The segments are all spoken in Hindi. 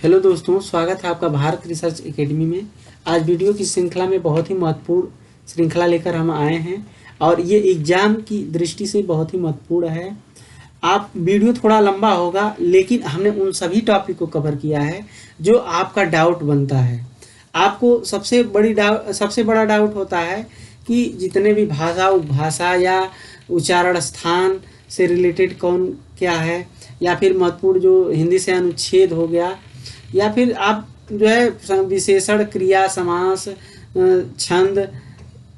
हेलो दोस्तों, स्वागत है आपका भारत रिसर्च एकेडमी में। आज वीडियो की श्रृंखला में बहुत ही महत्वपूर्ण श्रृंखला लेकर हम आए हैं और ये एग्ज़ाम की दृष्टि से बहुत ही महत्वपूर्ण है। आप वीडियो थोड़ा लंबा होगा, लेकिन हमने उन सभी टॉपिक को कवर किया है जो आपका डाउट बनता है। आपको सबसे बड़ा डाउट होता है कि जितने भी भाषा या उच्चारण स्थान से रिलेटेड कौन क्या है, या फिर महत्वपूर्ण जो हिंदी से अनुच्छेद हो गया, या फिर आप जो है विशेषण, क्रिया, समास, छंद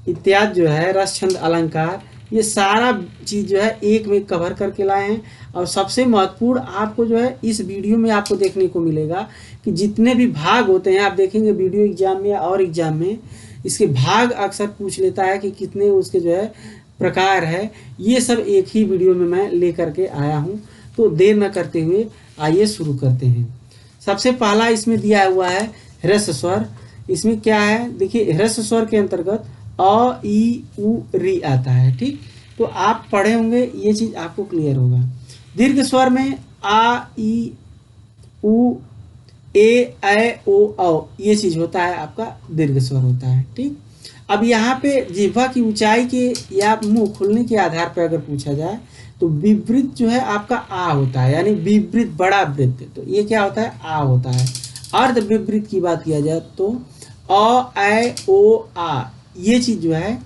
इत्यादि जो है, रस, छंद, अलंकार, ये सारा चीज़ जो है एक में कवर करके लाए हैं। और सबसे महत्वपूर्ण आपको जो है इस वीडियो में आपको देखने को मिलेगा कि जितने भी भाग होते हैं, आप देखेंगे वीडियो एग्जाम में और एग्जाम में इसके भाग अक्सर पूछ लेता है कि कितने उसके जो है प्रकार है। ये सब एक ही वीडियो में मैं लेकर के आया हूँ। तो देर न करते हुए आइए शुरू करते हैं। सबसे पहला इसमें दिया हुआ है ह्रस्व स्वर। इसमें क्या है, देखिए ह्रस्व स्वर के अंतर्गत अ, ई, उ, री आता है। ठीक, तो आप पढ़े होंगे, ये चीज़ आपको क्लियर होगा। दीर्घ स्वर में आ, ई, उ, ए, ऐ, ओ, औ, ये चीज़ होता है, आपका दीर्घ स्वर होता है। ठीक, अब यहाँ पे जिह्वा की ऊंचाई के या मुंह खुलने के आधार पर अगर पूछा जाए तो विवृत जो है आपका आ होता है, यानी विवृत बड़ा वृत्त, तो ये क्या होता है, आ होता है। अर्ध विवृत की बात किया जाए तो अ, ऐ, ओ, आ, ये चीज़ जो है,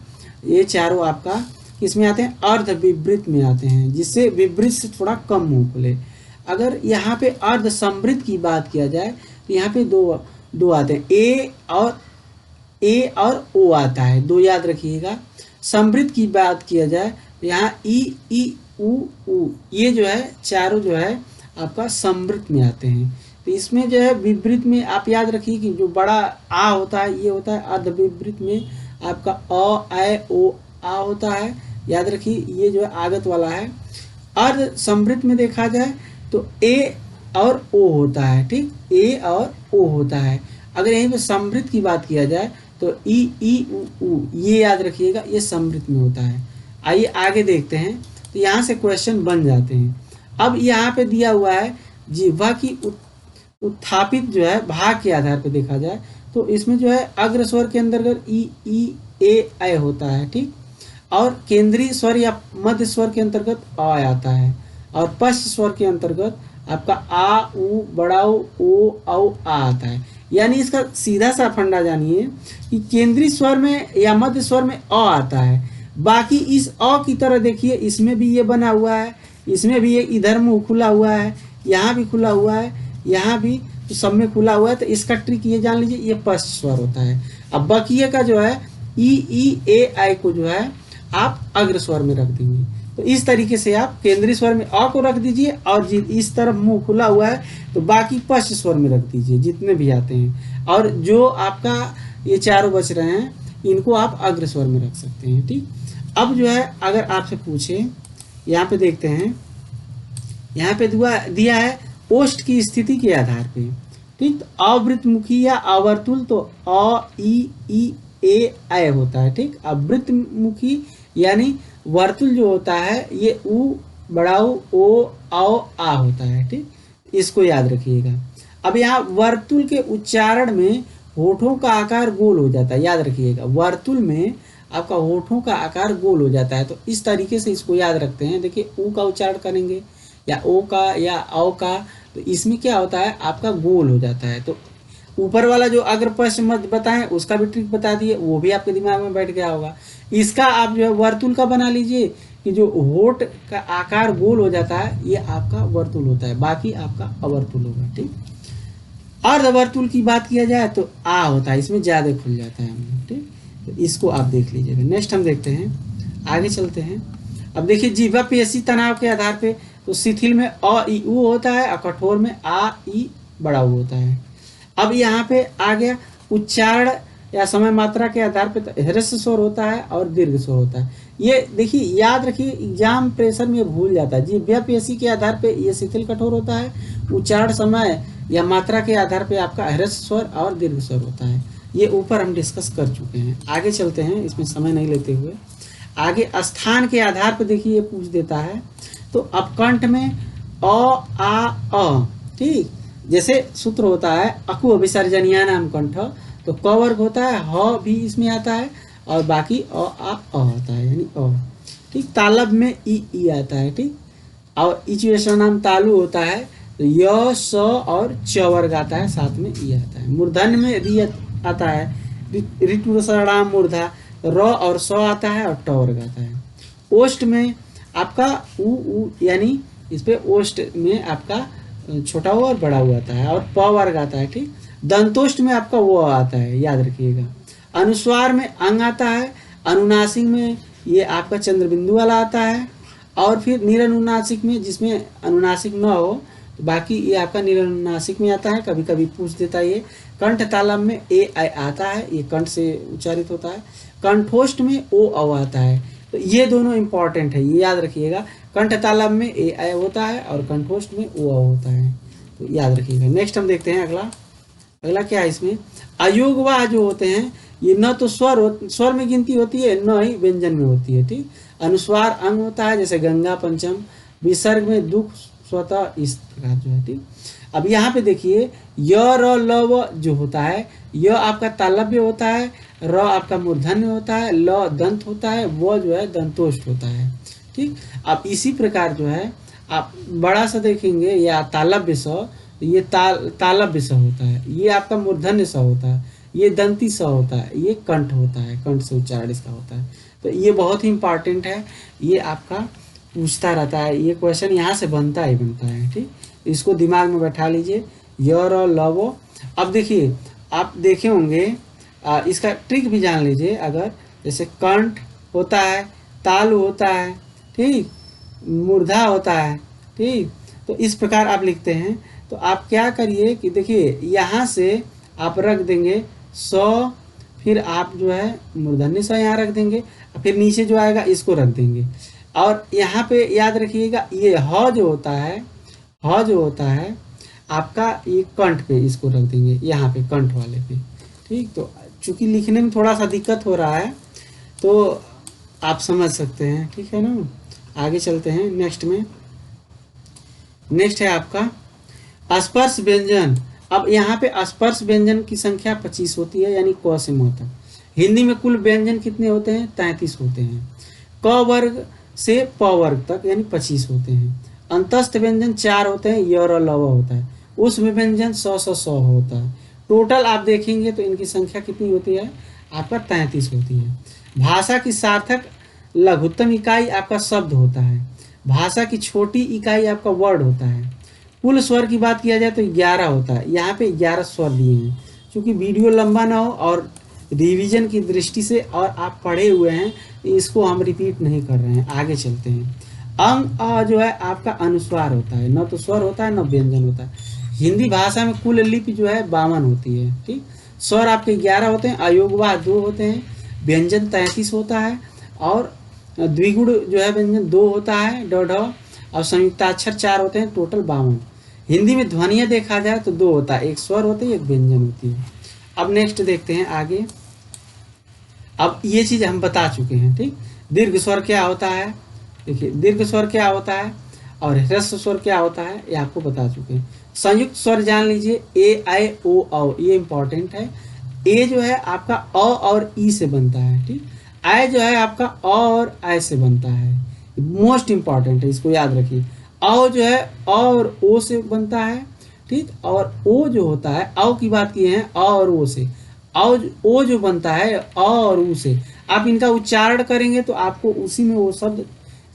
ये चारों आपका किसमें आते हैं, अर्ध विवृत में आते हैं, जिससे विवृत से थोड़ा कम मुंह खुले। अगर यहाँ पे अर्ध समृद्ध की बात किया जाए तो यहाँ पे दो आते हैं, ए और ओ आता है, दो याद रखिएगा। समृद्ध की बात किया जाए तो यहाँ ई, उ, ये जो है चारों जो है आपका समृद्ध में आते हैं। तो इसमें जो है विवृत में आप याद रखिए कि जो बड़ा आ होता है ये होता है अर्ध विवृत में आपका अ, ऐ, ओ, आ होता है, याद रखिए ये जो है आगत वाला है। अर्ध समृद्ध में देखा जाए तो ए और ओ होता है। ठीक, ए और ओ होता है। अगर यहीं पे समृद्ध की बात किया जाए तो ई, उ, ये याद रखिएगा, ये समृद्ध में होता है। आइए आगे देखते हैं, तो यहाँ से क्वेश्चन बन जाते हैं। अब यहाँ पे दिया हुआ है जिह्वा की उत्थापित जो है भाग के आधार पे देखा जाए तो इसमें जो है अग्र स्वर के अंतर्गत ई, ए, ऐ होता है। ठीक, और केंद्रीय स्वर या मध्य स्वर के अंतर्गत अ आता है, और पश्च स्वर के अंतर्गत आपका आ, उ, बड़ा ओ, औ, आ आता है। यानी इसका सीधा सा फंडा जानिए कि केंद्रीय स्वर में या मध्य स्वर में अ आता है। बाकी इस अ की तरह देखिए, इसमें भी ये बना हुआ है, इसमें भी ये इधर मुंह खुला हुआ है, यहाँ भी खुला हुआ है, यहाँ भी, तो सब में खुला हुआ है। तो इसका ट्रिक ये जान लीजिए, ये पश्च स्वर होता है। अब बकिए का जो है ई, ए, ऐ को जो है आप अग्र स्वर में रख देंगे। तो इस तरीके से आप केंद्रीय स्वर में अ को रख दीजिए, और इस तरफ मुंह खुला हुआ है तो बाकी पश्च स्वर में रख दीजिए जितने भी आते हैं, और जो आपका ये चारों बच रहे हैं इनको आप अग्र स्वर में रख सकते हैं। ठीक, अब जो है अगर आपसे पूछे, यहाँ पे देखते हैं, यहाँ पे दिया है ओष्ठ की स्थिति के आधार पे। ठीक, तो अवृतमुखी या अवर्तुल तो अ, ई, ए, ऐ होता है। ठीक, अवृतमुखी यानी वर्तुल जो होता है ये उ, बड़ा ओ, औ, आ होता है। ठीक, इसको याद रखिएगा। अब यहाँ वर्तुल के उच्चारण में होठों का आकार गोल हो जाता है, याद रखिएगा, वर्तुल में आपका होठों का आकार गोल हो जाता है। तो इस तरीके से इसको याद रखते हैं। देखिए ऊ का उच्चारण करेंगे या ओ का या औ का, तो इसमें क्या होता है, आपका गोल हो जाता है। तो ऊपर वाला जो अग्र पश्च मध्य बताएं उसका भी ट्रिक बता दिए, वो भी आपके दिमाग में बैठ गया होगा। इसका आप जो है वर्तुल का बना लीजिए कि जो होठ का आकार गोल हो जाता है ये आपका वर्तुल होता है, बाकी आपका अवर्तुल होगा। ठीक, अर्धवर्तुल की बात किया जाए तो आ होता है, इसमें ज्यादा खुल जाता है। ठीक, तो इसको आप देख लीजिएगा। नेक्स्ट हम देखते हैं, आगे चलते हैं। अब देखिए जिह्वा पेशी तनाव के आधार पे तो शिथिल में अ, ई, उ होता है, और कठोर में आ, ई, बड़ा उ होता है। अब यहाँ पे आ गया उच्चारण या समय मात्रा के आधार पे तो ह्रस्व स्वर होता है और दीर्घ स्वर होता है। ये देखिए याद रखिए, एग्जाम प्रेशर में भूल जाता है। जिह्वा पेशी के आधार पे ये शिथिल कठोर होता है, उच्चारण समय या मात्रा के आधार पे आपका ह्रस्व स्वर और दीर्घ स्वर होता है। ये ऊपर हम डिस्कस कर चुके हैं। आगे चलते हैं, इसमें समय नहीं लेते हुए आगे स्थान के आधार पर देखिए ये पूछ देता है। तो अपकंठ में अ, आ, अ, ठीक, जैसे सूत्र होता है अकु विसर्जनियानाम कंठ, तो क वर्ग होता है, ह भी इसमें आता है और बाकी अ होता है यानी अ। ठीक, तालब में ई आता है। ठीक, और इचुएशनाम तालु होता है तो य स और च वर्ग आता है, साथ में ई आता है। मूर्धन्य में री आता है, ऋतुसरणाम मूर्धा, र और स आता है और ट वर्ग आता है। ओष्ठ में आपका उ यानी इस पे ओष्ठ में आपका छोटा हुआ और बड़ा हुआ आता है और प वर्ग आता है। ठीक, दंतोष्ठ में आपका वो आता है, याद रखिएगा। अनुस्वार में अंग आता है, अनुनासिक में ये आपका चंद्रबिंदु वाला आता है, और फिर निरनुनासिक में जिसमें अनुनासिक न हो तो बाकी ये आपका निरनुनासिक में आता है, कभी कभी पूछ देता है ये। कंठ तालम में ए आता है, ये कंठ से उच्चारित होता है। कंठोष्ठ में ओ अव आता है, तो ये दोनों इंपॉर्टेंट है, ये याद रखिएगा। कंठ तालम में ए होता है और कंठोष्ठ में ओ अव होता है, तो याद रखिएगा। नेक्स्ट हम देखते हैं अगला क्या है इसमें। अयोगवाह जो होते हैं ये न तो स्वर में गिनती होती है, न ही व्यंजन में होती है। ठीक, अनुस्वार अंग होता है, जैसे गंगा पंचम, विसर्ग में दुख स्वतः, इस प्रकार जो है। ठीक, अब यहाँ पे देखिए य र ल व जो होता है, य आपका तालव्य होता है, र आपका मूर्धन्य होता है, ल दंत होता है, व जो है दंतोष्ठ होता है। ठीक, अब इसी प्रकार जो है आप बड़ा सा देखेंगे या तालव्य स, ये तालव्य स होता है, ये आपका मूर्धन्य स होता है, ये दंती स होता है, ये कंठ होता है, कंठ से उच्चारण इसका होता है। तो ये बहुत ही इंपॉर्टेंट है, ये आपका पूछता रहता है, ये क्वेश्चन यहाँ से बनता है। ठीक, इसको दिमाग में बैठा लीजिए, य र ल वो। अब देखिए आप देखे होंगे, इसका ट्रिक भी जान लीजिए। अगर जैसे कंठ होता है, तालु होता है, ठीक, मूर्धा होता है, ठीक, तो इस प्रकार आप लिखते हैं। तो आप क्या करिए कि देखिए यहाँ से आप रख देंगे स, फिर आप जो है मूर्धन्य स यहाँ रख देंगे, फिर नीचे जो आएगा इसको रख देंगे, और यहाँ पे याद रखिएगा ये ह जो होता है आपका ये कंठ पे इसको रख देंगे, यहाँ पे कंठ वाले पे। ठीक, तो चूंकि लिखने में थोड़ा सा दिक्कत हो रहा है तो आप समझ सकते हैं। ठीक है ना, आगे चलते हैं नेक्स्ट में। नेक्स्ट है आपका स्पर्श व्यंजन। अब यहाँ पे स्पर्श व्यंजन की संख्या 25 होती है, यानी क से म तक। हिंदी में कुल व्यंजन कितने होते हैं? 33 होते हैं। क वर्ग से प वर्ग तक यानी 25 होते हैं। अंतस्थ व्यंजन 4 होते हैं, य र ल व होता है। उस व्यंजन 100 होता है। टोटल आप देखेंगे तो इनकी संख्या कितनी होती है? आपका 33 होती है। भाषा की सार्थक लघुत्तम इकाई आपका शब्द होता है। भाषा की छोटी इकाई आपका वर्ड होता है। कुल स्वर की बात किया जाए तो 11 होता है। यहाँ पे 11 स्वर दिए हैं। क्योंकि वीडियो लंबा ना हो और रिवीजन की दृष्टि से और आप पढ़े हुए हैं, इसको हम रिपीट नहीं कर रहे हैं। आगे चलते हैं। अंग अ जो है आपका अनुस्वार होता है, न तो स्वर होता है न व्यंजन होता है। हिंदी भाषा में कुल लिपि जो है 52 होती है। ठीक, स्वर आपके 11 होते हैं, अयोगवाह 2 होते हैं, व्यंजन 33 होता है, और द्विगुण जो है व्यंजन 2 होता है, ड ढ, और संयुक्ताक्षर 4 होते हैं, टोटल 52। हिंदी में ध्वनियाँ देखा जाए तो 2 होता है, एक स्वर होती है, एक व्यंजन होती है। अब नेक्स्ट देखते हैं आगे। अब ये चीज हम बता चुके हैं। ठीक, दीर्घ स्वर क्या होता है, देखिए दीर्घ स्वर क्या होता है और ह्रस्व स्वर क्या होता है, ये आपको बता चुके हैं। संयुक्त स्वर जान लीजिए, ए आई ओ औ, ये इंपॉर्टेंट है। ए जो है आपका अ और ई से बनता है। ठीक, आई जो है आपका अ और आई से बनता है, मोस्ट इंपॉर्टेंट है, इसको याद रखिए। औ जो है अ और ओ से बनता है। ठीक, और ओ जो होता है, औ की बात किए हैं अ और ओ से, ओ जो बनता है अ और ऊ से। आप इनका उच्चारण करेंगे तो आपको उसी में वो शब्द,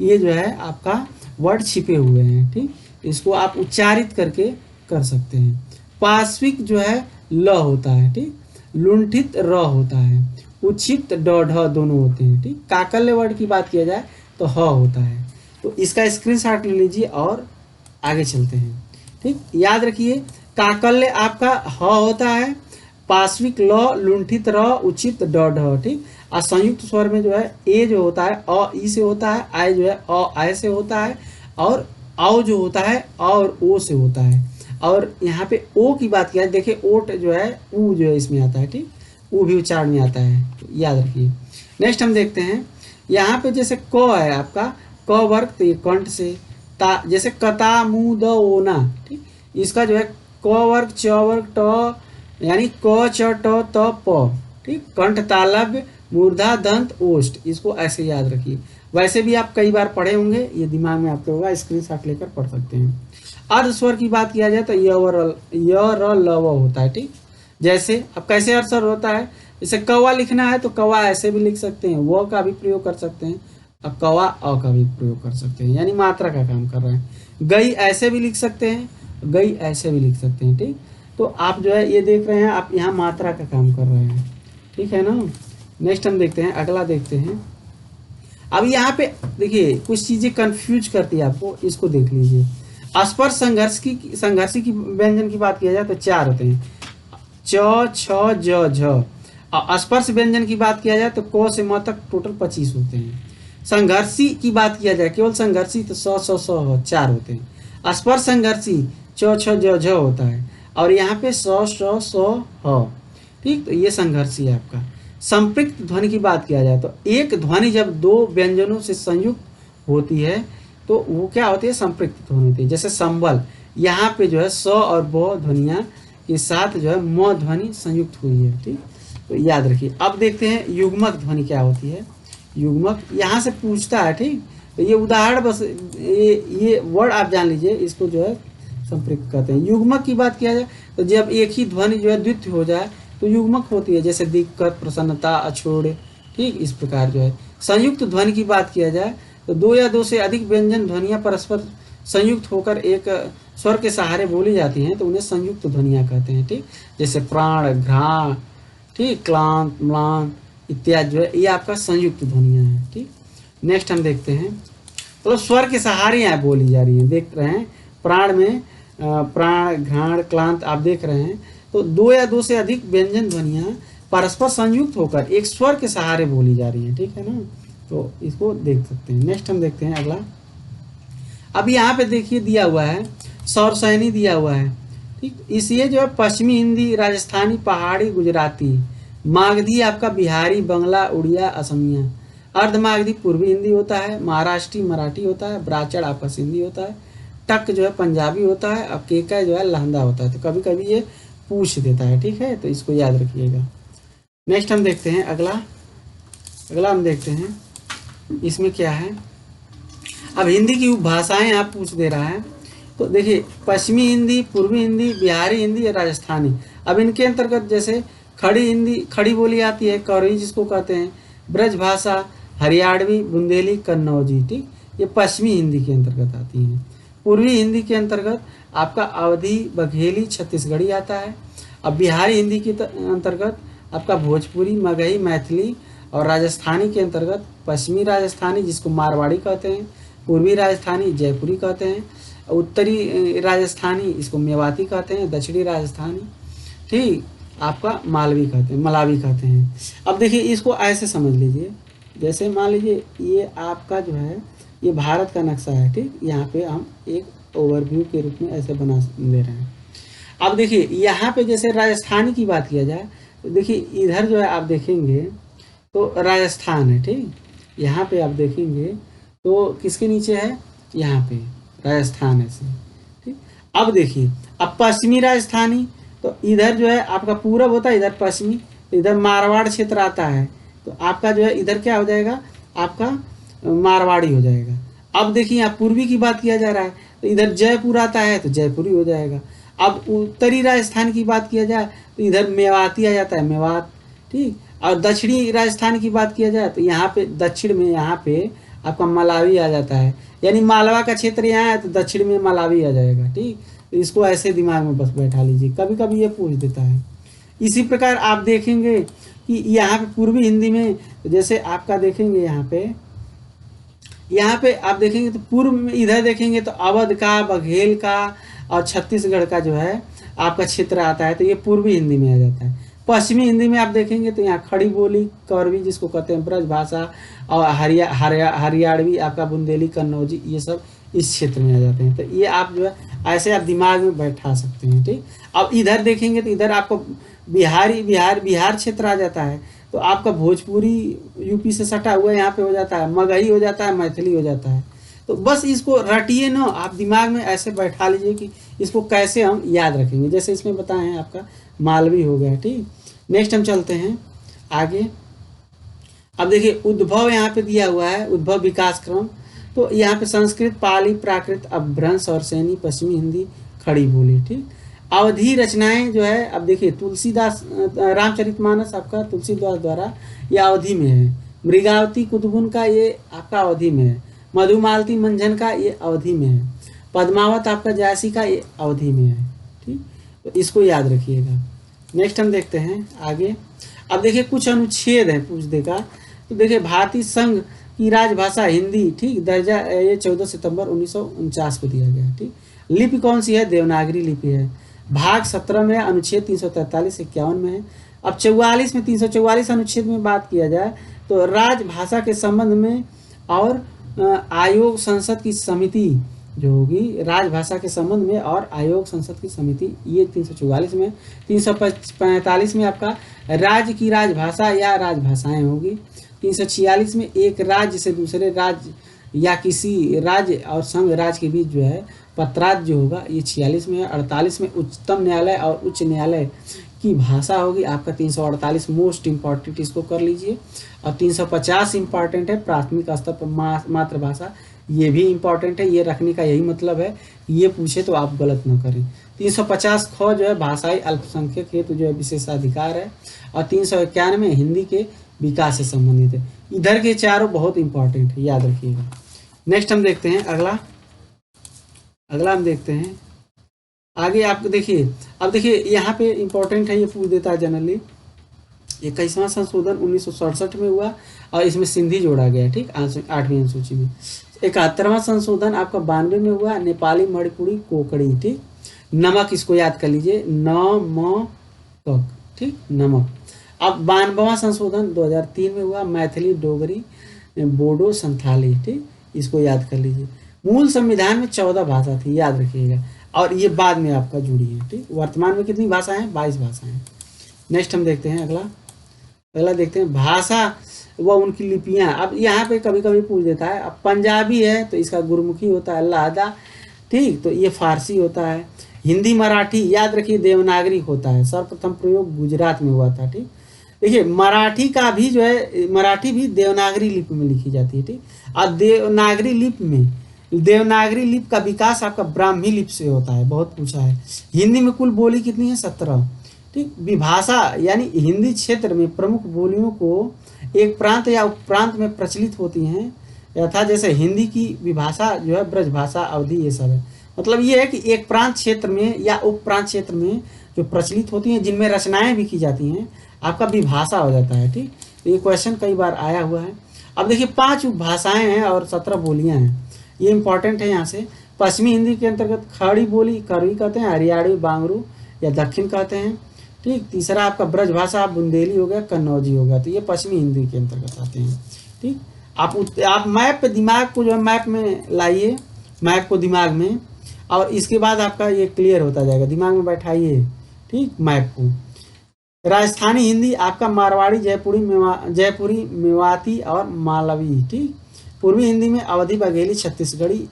ये जो है आपका वर्ड छिपे हुए हैं। ठीक, इसको आप उच्चारित करके कर सकते हैं। पार्श्विक जो है ल होता है। ठीक, लुंठित र होता है, उच्छिप्त ड ढ दोनों होते हैं। ठीक, काकल्य वर्ड की बात किया जाए तो ह होता है। तो इसका स्क्रीनशॉट ले लीजिए और आगे चलते हैं। ठीक, याद रखिए काकल्य आपका ह होता है, पार्श्विक ल, लुंठित र, उचित ड ढ। ठीक, और संयुक्त स्वर में जो है ए जो होता है अ ई से होता है, आई जो है अ आय से होता है, और औ जो होता है अ और ओ से होता है। और यहाँ पे ओ की बात किया, देखिए ओट जो है ऊ जो है इसमें आता है। ठीक, ऊ भी उच्चारण में आता है, तो याद रखिए। नेक्स्ट हम देखते हैं, यहाँ पे जैसे क है आपका, क वर्ग, तो ये कंठ से। ता जैसे कता मुँह द ओना। ठीक, इसका जो है क वर्ग च वर्ग ट यानी क च ट त प, ठीक। कंठ तालव्य मूर्धा दंत ओष्ठ, इसको ऐसे याद रखिए। वैसे भी आप कई बार पढ़े होंगे, ये दिमाग में आपके होगा, स्क्रीनशॉट लेकर पढ़ सकते हैं। अर्ध स्वर की बात किया जाए तो य र ल व होता है, ठीक। जैसे अब कैसे अर्ध स्वर होता है, जैसे कौवा लिखना है तो कौवा ऐसे भी लिख सकते हैं, व का भी प्रयोग कर सकते हैं, और कौवा अ का भी प्रयोग कर सकते हैं, यानी मात्रा का काम कर रहे हैं। गई ऐसे भी लिख सकते हैं, गई ऐसे भी लिख सकते हैं, ठीक। तो आप जो है ये देख रहे हैं, आप यहाँ मात्रा का काम कर रहे हैं, ठीक है ना। नेक्स्ट हम देखते हैं, अगला देखते हैं। अब यहाँ पे देखिए कुछ चीजें कंफ्यूज करती है आपको, इसको देख लीजिए। स्पर्श संघर्षी की व्यंजन की बात किया जाए तो 4 होते हैं, च छ ज झ। और स्पर्श व्यंजन की बात किया जाए तो क से म तक टोटल 25 होते हैं। संघर्षी की बात किया जाए केवल संघर्षी तो 4 होते हैं। स्पर्श संघर्षी च छ ज झ होता है, और यहाँ पे ह, ठीक। तो ये संघर्षी है आपका। संपृक्त ध्वनि की बात किया जाए तो एक ध्वनि जब दो व्यंजनों से संयुक्त होती है तो वो क्या होती है, संपृक्त ध्वनि होती है। जैसे संबल, यहाँ पे जो है स और ब ध्वनिया के साथ जो है म ध्वनि संयुक्त हुई है, ठीक। तो याद रखिए। अब देखते हैं युग्मक ध्वनि क्या होती है। युग्मक यहाँ से पूछता है, ठीक। तो ये उदाहरण बस ये वर्ड आप जान लीजिए, इसको जो है संपृक्त कहते हैं। युग्मक की बात किया जाए तो जब एक ही ध्वनि जो है द्वित्व हो जाए तो युग्मक होती है, जैसे दिक्कत, प्रसन्नता, अछोड़, ठीक। इस प्रकार जो है। संयुक्त ध्वनि की बात किया जाए तो 2 या 2 से अधिक व्यंजन ध्वनियाँ परस्पर संयुक्त होकर एक स्वर के सहारे बोली जाती हैं तो उन्हें संयुक्त ध्वनियाँ कहते हैं, ठीक। जैसे प्राण, घ्राण, ठीक, क्लांत, म्लान इत्यादि जो है ये आपका संयुक्त ध्वनियाँ हैं, ठीक। नेक्स्ट हम देखते हैं, तो स्वर के सहारे यहाँ बोली जा रही है, देख रहे हैं। प्राण में प्राण, घ्राण, क्लांत आप देख रहे हैं। तो 2 या 2 से अधिक व्यंजन ध्वनियाँ परस्पर संयुक्त होकर एक स्वर के सहारे बोली जा रही है, ठीक है ना। तो इसको देख सकते हैं। नेक्स्ट हम देखते हैं अगला। अब यहाँ पे देखिए दिया हुआ है सौरसैनी दिया हुआ है, ठीक। इसलिए जो है पश्चिमी हिंदी, राजस्थानी, पहाड़ी, गुजराती, मागधी आपका बिहारी, बंगला, उड़िया, असमिया, अर्धमागधी पूर्वी हिंदी होता है, महाराष्ट्री मराठी होता है, ब्राचड़ आपका सिंधी होता है, टक जो है पंजाबी होता है, और केका जो है लहंदा होता है। तो कभी कभी ये पूछ देता है, ठीक है, तो इसको याद रखिएगा। नेक्स्ट हम देखते हैं अगला हम देखते हैं इसमें क्या है। अब हिंदी की भाषाएं आप पूछ दे रहा है, तो देखिए पश्चिमी हिंदी, पूर्वी हिंदी, बिहारी हिंदी, राजस्थानी। अब इनके अंतर्गत जैसे खड़ी हिंदी, खड़ी बोली आती है, कौरवी जिसको कहते हैं, ब्रज भाषा, हरियाणवी, बुंदेली, कन्नौजी, ठीक। ये पश्चिमी हिंदी के अंतर्गत आती हैं। पूर्वी हिंदी के अंतर्गत आपका अवधी, बघेली, छत्तीसगढ़ी आता है। अब बिहारी हिंदी के अंतर्गत आपका भोजपुरी, मगही, मैथिली, और राजस्थानी के अंतर्गत पश्चिमी राजस्थानी जिसको मारवाड़ी कहते हैं, पूर्वी राजस्थानी जयपुरी कहते हैं, उत्तरी राजस्थानी इसको मेवाती कहते हैं, दक्षिणी राजस्थानी, ठीक, आपका मालवी कहते हैं, मलावी कहते हैं। अब देखिए इसको ऐसे समझ लीजिए, जैसे मान लीजिए ये आपका जो है ये भारत का नक्शा है, ठीक। यहाँ पे हम एक ओवरव्यू के रूप में ऐसे बना ले रहे हैं। अब देखिए यहाँ पे जैसे राजस्थानी की बात किया जाए तो देखिए इधर जो है आप देखेंगे तो राजस्थान है, ठीक। यहाँ पे आप देखेंगे तो किसके नीचे है, यहाँ पे राजस्थान है से, ठीक। अब देखिए अब पश्चिमी राजस्थानी, तो इधर जो है आपका पूरब होता है, इधर पश्चिमी, तो इधर मारवाड़ क्षेत्र आता है, तो आपका जो है इधर क्या हो जाएगा, आपका मारवाड़ी हो जाएगा। अब देखिए यहाँ पूर्वी की बात किया जा रहा है तो इधर जयपुर आता है तो जयपुरी हो जाएगा। अब उत्तरी राजस्थान की बात किया जाए तो इधर मेवाती आ जाता है, मेवात, ठीक। और दक्षिणी राजस्थान की बात किया जाए तो यहाँ पे दक्षिण में यहाँ पे आपका मलावी आ जाता है, यानी मालवा का क्षेत्र यहाँ है तो दक्षिण में मलावी आ जाएगा, ठीक। तो इसको ऐसे दिमाग में बस बैठा लीजिए, कभी कभी ये पूछ देता है। इसी प्रकार आप देखेंगे कि यहाँ पे पूर्वी हिंदी में जैसे आपका देखेंगे यहाँ पे आप देखेंगे तो पूर्व में इधर देखेंगे तो अवध का, बघेल का और छत्तीसगढ़ का जो है आपका क्षेत्र आता है, तो ये पूर्वी हिंदी में आ जाता है। पश्चिमी हिंदी में आप देखेंगे तो यहाँ खड़ी बोली, कौरवी जिसको कहते हैं, ब्रज भाषा, और हरियाणवी आपका बुंदेली, कन्नौजी, ये सब इस क्षेत्र में आ जाते हैं। तो ये आप जो है ऐसे आप दिमाग में बैठा सकते हैं, ठीक। अब इधर देखेंगे तो इधर आपको बिहार क्षेत्र आ जाता है, तो आपका भोजपुरी यूपी से सटा हुआ यहाँ पे हो जाता है, मगही हो जाता है, मैथिली हो जाता है। तो बस इसको रटिए ना, आप दिमाग में ऐसे बैठा लीजिए कि इसको कैसे हम याद रखेंगे। जैसे इसमें बताए हैं आपका मालवी हो गया, ठीक। नेक्स्ट हम चलते हैं आगे। अब देखिए उद्भव यहाँ पे दिया हुआ है, उद्भव विकास क्रम। तो यहाँ पे संस्कृत, पाली, प्राकृत, अपभ्रंश और सैनी, पश्चिमी हिंदी, खड़ी बोली, ठीक। अवधि रचनाएं जो है, अब देखिए तुलसीदास, रामचरितमानस आपका तुलसीदास द्वारा ये अवधि में है। मृगावती कुतुबुन का ये आपका अवधि में है। मधुमालती मंझन का ये अवधि में है। पद्मावत आपका जायसी का ये अवधि में है, ठीक। तो इसको याद रखिएगा। नेक्स्ट हम देखते हैं आगे। अब देखिए कुछ अनुच्छेद है पूछ देगा। तो देखिए भारतीय संघ की राजभाषा हिंदी, ठीक। दर्जा ये 14 सितंबर 1949 को दिया गया, ठीक। लिपि कौन सी है? देवनागरी लिपि है। भाग 17 में, अनुच्छेद 343 51 में है। अब 44 में 344 अनुच्छेद में बात किया जाए तो राजभाषा के संबंध में और आयोग संसद की समिति जो होगी राजभाषा के संबंध में और आयोग संसद की समिति, ये 344 में। 345 में आपका राज्य की राजभाषा या राजभाषाएं होगी। 346 में एक राज्य से दूसरे राज्य या किसी राज्य और संघ राज्य के बीच जो है पत्रात जो होगा, ये 46 में है। 48 में उच्चतम न्यायालय और उच्च न्यायालय की भाषा होगी आपका 348 मोस्ट इम्पॉर्टेंट, इसको कर लीजिए। और 350 इम्पॉर्टेंट है प्राथमिक स्तर पर मातृभाषा, ये भी इम्पॉर्टेंट है। ये रखने का यही मतलब है, ये पूछे तो आप गलत ना करें। 350 ख जो है भाषाई अल्पसंख्यक हेतु जो है विशेषाधिकार है। और 391 हिंदी के विकास से संबंधित है। इधर के चारों बहुत इंपॉर्टेंट है, याद रखिएगा। नेक्स्ट हम देखते हैं अगला हम देखते हैं आगे। आपको देखिए, अब देखिए यहाँ पे इंपॉर्टेंट है, ये पूछ देता है जनरली। 21वां संशोधन 1967 में हुआ और इसमें सिंधी जोड़ा गया, ठीक, 8वीं अनुसूची में। 71वां संशोधन आपका 92 में हुआ, नेपाली, मणिपुरी, कोकड़ी, ठीक। नमक, इसको याद कर लीजिए, नमक, ठीक, नमक। अब 92वां संशोधन 2003 में हुआ, मैथिली, डोगरी, बोडो, संथाली, ठीक, इसको याद कर लीजिए। मूल संविधान में 14 भाषा थी, याद रखिएगा, और ये बाद में आपका जुड़ी है, ठीक। वर्तमान में कितनी भाषाएं? 22 भाषाएं। नेक्स्ट हम देखते हैं अगला देखते हैं भाषा व उनकी लिपियां। अब यहाँ पे कभी कभी पूछ देता है, अब पंजाबी है तो इसका गुरमुखी होता है लहदा, ठीक, तो ये फारसी होता है। हिंदी, मराठी, याद रखिए देवनागरी होता है। सर्वप्रथम प्रयोग गुजरात में हुआ था, ठीक। देखिए मराठी का भी जो है, मराठी भी देवनागरी लिपि में लिखी जाती है, ठीक। और देवनागरी लिपि का विकास आपका ब्राह्मी लिपि से होता है, बहुत पूछा है। हिंदी में कुल बोली कितनी है? 17, ठीक। विभाषा यानी हिंदी क्षेत्र में प्रमुख बोलियों को एक प्रांत या उपप्रांत में प्रचलित होती हैं, यथा जैसे हिंदी की विभाषा जो है ब्रजभाषा, अवधी, ये सब है। मतलब ये है कि एक प्रांत क्षेत्र में या उपप्रांत क्षेत्र में जो प्रचलित होती हैं, जिनमें रचनाएं भी की जाती हैं, आपका विभाषा हो जाता है, ठीक। तो ये क्वेश्चन कई बार आया हुआ है। अब देखिए 5 उपभाषाएं हैं और 17 बोलियां हैं, ये इंपॉर्टेंट है। यहाँ से पश्चिमी हिंदी के अंतर्गत खड़ी बोली, करवी कहते हैं, हरियाणी, बांगरू या दक्षिण कहते हैं, ठीक। तीसरा आपका ब्रजभाषा बुंदेली हो गया, कन्नौजी हो गया, तो ये पश्चिमी हिंदी के अंतर्गत आते हैं, ठीक। आप मैप पे दिमाग को जो है मैप में लाइए, मैप को दिमाग में, और इसके बाद आपका ये क्लियर होता जाएगा। दिमाग में बैठाइए, ठीक, मैप को। राजस्थानी हिंदी आपका मारवाड़ी, जयपुरी, मेवाती और मालवी, ठीक। पूर्वी हिंदी में अवधी, बघेली, छत्तीसगढ़ी,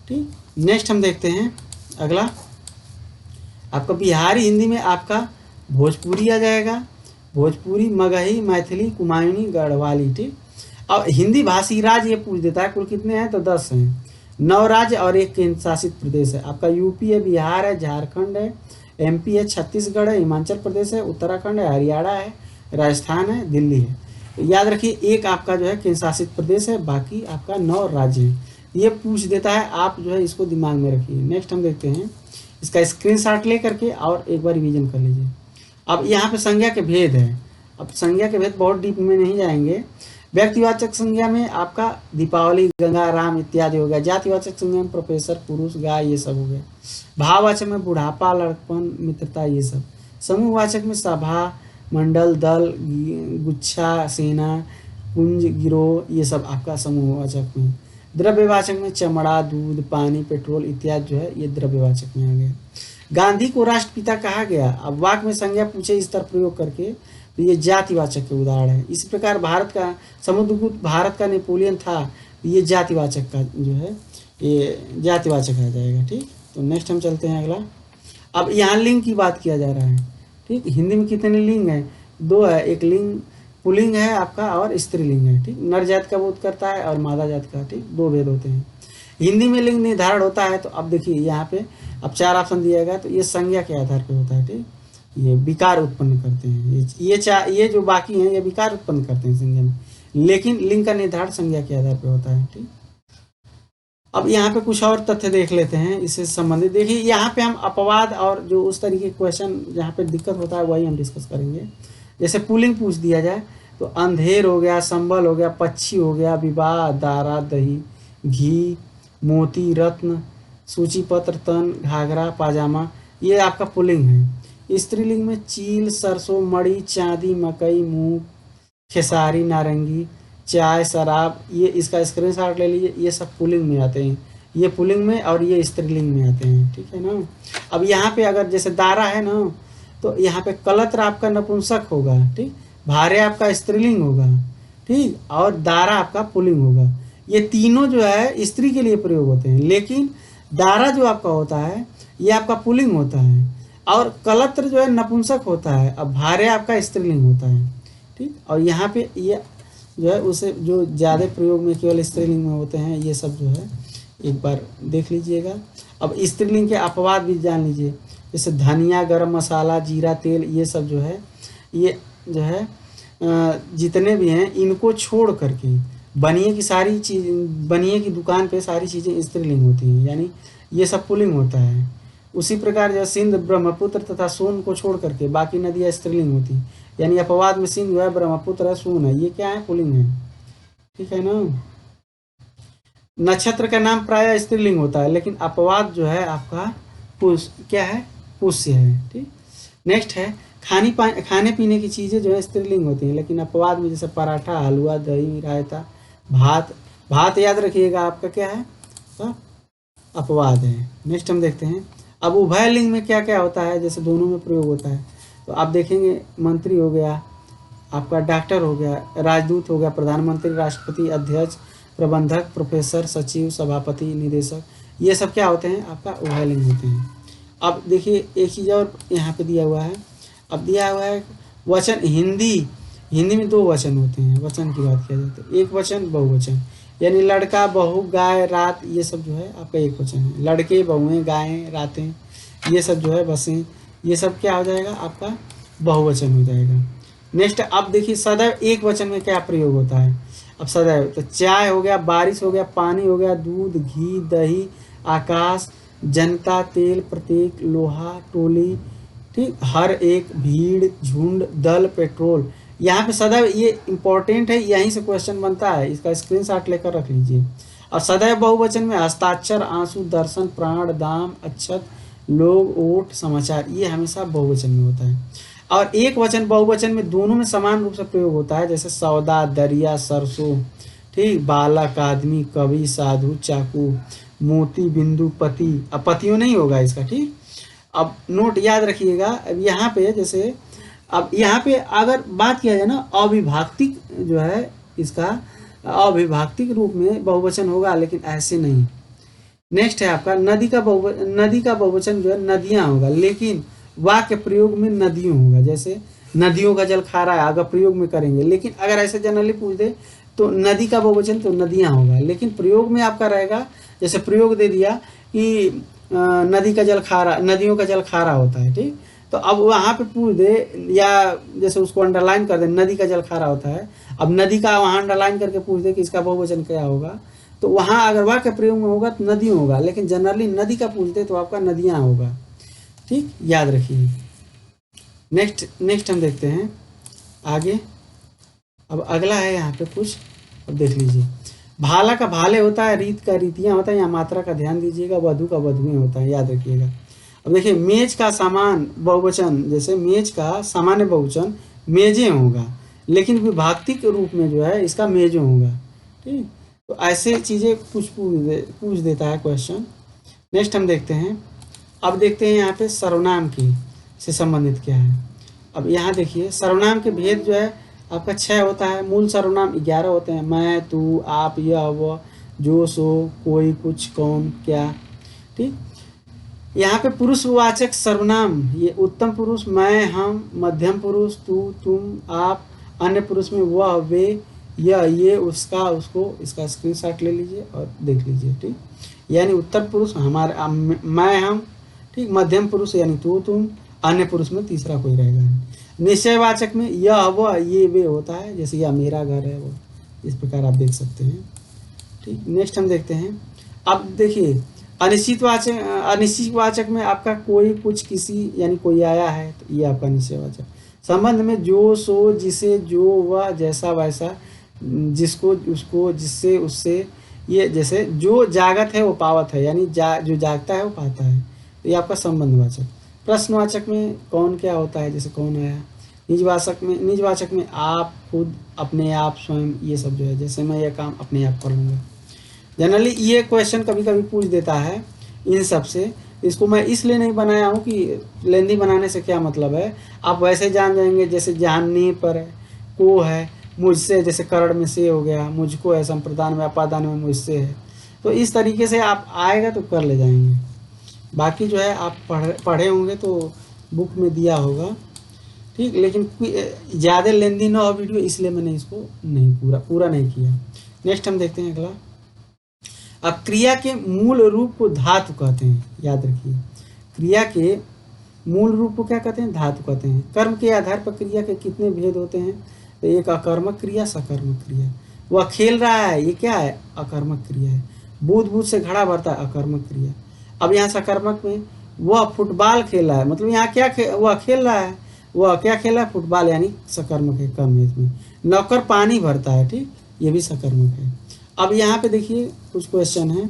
ठीक। नेक्स्ट हम देखते हैं अगला। आपका बिहारी हिंदी में आपका भोजपुरी आ जाएगा, भोजपुरी, मगही, मैथिली, कुमायूनी, गढ़वाली, ठीक। अब हिंदी भाषी राज्य ये पूछ देता है, कुल कितने हैं? तो 10 हैं। 9 राज्य और 1 केंद्र शासित प्रदेश है। आपका यूपी है, बिहार है, झारखंड है, एमपी है, छत्तीसगढ़ है, हिमाचल प्रदेश है, उत्तराखंड है, हरियाणा है, राजस्थान है, दिल्ली है। तो याद रखिए एक आपका जो है केंद्र शासित प्रदेश है, बाकी आपका 9 राज्य हैं। ये पूछ देता है, आप जो है इसको दिमाग में रखिए। नेक्स्ट हम देखते हैं, इसका स्क्रीनशॉट ले करके और एक बार रिवीजन कर लीजिए। अब यहाँ पे संज्ञा के भेद है। अब संज्ञा के भेद बहुत डीप में नहीं जाएंगे। व्यक्तिवाचक संज्ञा में आपका दीपावली, गंगा, राम इत्यादि हो गया। जातिवाचक संज्ञा में प्रोफेसर, पुरुष, गाय, ये सब हो गया। भाववाचक में बुढ़ापा, लड़कपन, मित्रता, ये सब। समूहवाचक में सभा, मंडल, दल, गुच्छा, सेना, कुंज, गिरोह, ये सब आपका समूहवाचक में। द्रव्यवाचक में चमड़ा, दूध, पानी, पेट्रोल इत्यादि जो है ये द्रव्यवाचक में आ गया। गांधी को राष्ट्रपिता कहा गया। अब वाक्य में संज्ञा पूछे इस तरह प्रयोग करके, तो ये जातिवाचक के उदाहरण है। इसी प्रकार भारत का समुद्रगुप्त भारत का नेपोलियन था। ये जातिवाचक का जो है ये जातिवाचक आ जाएगा। ठीक, तो नेक्स्ट हम चलते हैं अगला। अब यहाँ लिंग की बात किया जा रहा है। ठीक, हिंदी में कितने लिंग हैं? 2 है, एक लिंग पुल्लिंग है आपका और स्त्रीलिंग है। ठीक, नर जात का बोध करता है और मादा जात का। ठीक, 2 भेद होते हैं। हिंदी में लिंग निर्धारण होता है तो अब देखिए यहाँ पे अब 4 ऑप्शन दिया गया, तो ये संज्ञा के आधार पे होता है। ठीक, ये विकार उत्पन्न करते हैं, ये जो बाकी हैं ये विकार उत्पन्न करते हैं संज्ञा में, लेकिन लिंग का निर्धारण संज्ञा के आधार पे होता है। ठीक, अब यहाँ पे कुछ और तथ्य देख लेते हैं इससे संबंधित। देखिए यहाँ पे हम अपवाद और जो उस तरीके के क्वेश्चन जहाँ पे दिक्कत होता है वही हम डिस्कस करेंगे। जैसे पुल्लिंग पूछ दिया जाए तो अंधेर हो गया, संबल हो गया, पक्षी हो गया, विवाह, दारा, दही, घी, मोती, रत्न, सूचीपत्र, तन, घाघरा, पाजामा, ये आपका पुल्लिंग है। स्त्रीलिंग में चील, सरसों, मड़ी, चांदी, मकई, मूंग, खेसारी, नारंगी, चाय, शराब, ये इसका स्क्रीनशॉट ले लीजिए, ये सब पुल्लिंग में आते हैं। ये पुल्लिंग में और ये स्त्रीलिंग में आते हैं। ठीक है ना। अब यहाँ पे अगर जैसे दारा है ना, तो यहाँ पे कलत्र आपका नपुंसक होगा। ठीक, भारे आपका स्त्रीलिंग होगा। ठीक, और दारा आपका पुल्लिंग होगा। ये तीनों जो है स्त्री के लिए प्रयोग होते हैं, लेकिन दारा जो आपका होता है ये आपका पुल्लिंग होता है, और कलत्र जो है नपुंसक होता है, अब भारे आपका स्त्रीलिंग होता है। ठीक, और यहाँ पे ये जो है उसे जो ज़्यादा प्रयोग में केवल स्त्रीलिंग में होते हैं, ये सब जो है एक बार देख लीजिएगा। अब स्त्रीलिंग के अपवाद भी जान लीजिए, जैसे धनिया, गरम मसाला, जीरा, तेल, ये सब जो है ये जो है जितने भी हैं इनको छोड़ करके बनिए की सारी चीज, बनिए की दुकान पे सारी चीज़ें स्त्रीलिंग होती हैं, यानी ये सब पुल्लिंग होता है। उसी प्रकार जो सिंध, ब्रह्मपुत्र तथा सोन को छोड़ करके बाकी नदियाँ स्त्रीलिंग होती हैं, यानी अपवाद में सिंध जो है, ब्रह्मपुत्र है, सोन है, ये क्या है? पुल्लिंग है। ठीक है ना। नक्षत्र का नाम प्राय स्त्रीलिंग होता है, लेकिन अपवाद जो है आपका क्या है? पुष्य है। ठीक, नेक्स्ट है खाने पीने की चीज़ें जो है स्त्रीलिंग होती हैं, लेकिन अपवाद में जैसे पराठा, हलवा, दही, रायता, भात। भात याद रखिएगा आपका क्या है? तो अपवाद है। नेक्स्ट हम देखते हैं। अब उभय लिंग में क्या क्या होता है, जैसे दोनों में प्रयोग होता है, तो आप देखेंगे मंत्री हो गया, आपका डॉक्टर हो गया, राजदूत हो गया, प्रधानमंत्री, राष्ट्रपति, अध्यक्ष, प्रबंधक, प्रोफेसर, सचिव, सभापति, निदेशक, ये सब क्या होते हैं? आपका उभयलिंग होते हैं। अब देखिए एक चीज़ और यहाँ पे दिया हुआ है। अब दिया हुआ है वचन। हिंदी में 2 वचन होते हैं। वचन की बात किया जाए तो एक वचन, बहुवचन, यानी लड़का, बहू, गाय, रात, ये सब जो है आपका एक वचन है। लड़के, बहुएं, गायें, रातें, ये सब जो है बसें, ये सब क्या हो जाएगा? आपका बहुवचन हो जाएगा। नेक्स्ट अब देखिए सदैव एक वचन में क्या प्रयोग होता है। अब सदैव तो चाय हो गया, बारिश हो गया, पानी हो गया, दूध, घी, दही, आकाश, जनता, तेल, प्रत्येक, लोहा, टोली, ठीक, हर एक, भीड़, झुंड, दल, पेट्रोल। यहाँ पे सदैव ये इंपॉर्टेंट है, यहीं से क्वेश्चन बनता है, इसका स्क्रीनशॉट लेकर रख लीजिए। और सदैव बहुवचन में हस्ताक्षर, आंसू, दर्शन, प्राण, दाम, अक्षत, लोग, ओट, समाचार, ये हमेशा बहुवचन में होता है। और एक वचन बहुवचन में दोनों में समान रूप से प्रयोग होता है, जैसे सौदा, दरिया, सरसों, ठीक, बालक, आदमी, कवि, साधु, चाकू, मोती, बिंदु, पति। अब पतियों नहीं होगा इसका। ठीक, अब नोट याद रखिएगा। अब यहाँ पे जैसे अब यहाँ पे अगर बात किया जाए ना, अविभाक्तिक जो है इसका अविभाक्तिक रूप में बहुवचन होगा, लेकिन ऐसे नहीं। नेक्स्ट है आपका नदी का बहुवचन जो है नदियाँ होगा, लेकिन वाक्य प्रयोग में नदियों होगा। जैसे नदियों का जल खारा है, अगर प्रयोग में करेंगे, लेकिन अगर ऐसे जनरली पूछ दे तो नदी का बहुवचन तो नदियाँ होगा, लेकिन प्रयोग में आपका रहेगा, जैसे प्रयोग दे दिया कि नदी का जल खारा, नदियों का जल खारा होता है। ठीक, तो अब वहाँ पे पूछ दे या जैसे उसको अंडरलाइन कर दे, नदी का जल खारा होता है, अब नदी का वहाँ अंडरलाइन करके पूछ दे कि इसका बहुवचन क्या होगा, तो वहाँ अगर वाक्य प्रयोग में होगा तो नदियों होगा, लेकिन जनरली नदी का पूछ दे तो आपका नदियाँ होगा। ठीक, याद रखिए। नेक्स्ट हम देखते हैं आगे। अब अगला है यहाँ पे कुछ, अब देख लीजिए। भाला का भाले होता है, रीत का रीतियाँ होता है, यहाँ मात्रा का ध्यान दीजिएगा, वधु का वधुएं होता है, याद रखिएगा। अब देखिए मेज का सामान बहुवचन, जैसे मेज का सामान्य बहुवचन मेजें होगा, लेकिन विभाक्तिक रूप में जो है इसका मेजों होगा। ठीक, तो ऐसे चीज़ें कुछ पूछ देता है क्वेश्चन। नेक्स्ट हम देखते हैं। अब देखते हैं यहाँ पे सर्वनाम की से संबंधित क्या है। अब यहाँ देखिए सर्वनाम के भेद जो है आपका 6 होता है। मूल सर्वनाम 11 होते हैं। मैं, तू, आप, यह, वह, जो, सो, कोई, कुछ, कौन, क्या। ठीक। यहाँ पे पुरुषवाचक सर्वनाम, ये उत्तम पुरुष मैं, हम, मध्यम पुरुष तू, तुम, आप, अन्य पुरुष में वह, वे, यह, ये, उसका, उसको। इसका स्क्रीनशॉट ले लीजिए और देख लीजिए। ठीक। यानी उत्तर पुरुष हमारे मैं, हम। ठीक। मध्यम पुरुष यानी तू, तुम, अन्य पुरुष में तीसरा कोई रहेगा नहीं। निश्चयवाचक में यह, वह, ये, वे होता है। जैसे यह मेरा घर है, वो इस प्रकार आप देख सकते हैं। ठीक। नेक्स्ट हम देखते हैं। अब देखिए अनिश्चितवाचक में आपका कोई, कुछ, किसी, यानी कोई आया है, तो ये आपका निश्चयवाचक। संबंध में जो, सो, जिसे, जो, वह, जैसा, वैसा, जिसको, उसको, जिससे, उससे। ये जैसे जो जागत है वो पावत है, यानी जो जागता है वो पाता है। तो ये आपका संबंधवाचक। प्रश्नवाचक में कौन क्या होता है, जैसे कौन आया। निजवाचक में आप, खुद, अपने आप, स्वयं, ये सब जो है, जैसे मैं ये काम अपने आप कर लूँगा। जनरली ये क्वेश्चन कभी कभी पूछ देता है इन सब से। इसको मैं इसलिए नहीं बनाया हूँ कि लेंदी बनाने से क्या मतलब है, आप वैसे जान जाएंगे। जैसे जानने पर है, को है, मुझसे, जैसे करण में से हो गया, मुझको है, संप्रदान में अपादान में मुझसे है। तो इस तरीके से आप आएगा तो कर ले जाएंगे। बाकी जो है आप पढ़े होंगे तो बुक में दिया होगा। ठीक। लेकिन ज़्यादा लेंदी ना हो वीडियो, इसलिए मैंने इसको नहीं पूरा नहीं किया। नेक्स्ट हम देखते हैं अगला। अब क्रिया के मूल रूप को धातु कहते हैं, याद रखिए। क्रिया के मूल रूप को क्या कहते हैं, धातु कहते हैं। कर्म के आधार पर क्रिया के कितने भेद होते हैं, तो एक अकर्मक क्रिया, सकर्मक क्रिया। वह खेल रहा है, ये क्या है, अकर्मक क्रिया है। बूझ से घड़ा भरता है, अकर्मक क्रिया। अब यहाँ सकर्मक में वह फुटबॉल खेल रहा है, मतलब यहाँ क्या वह खेल रहा है, वह क्या खेल रहा है, फुटबॉल, यानी सकर्मक है, कर्म है इसमें। नौकर पानी भरता है, ठीक, ये भी सकर्मक है। अब यहाँ पे देखिए कुछ क्वेश्चन है,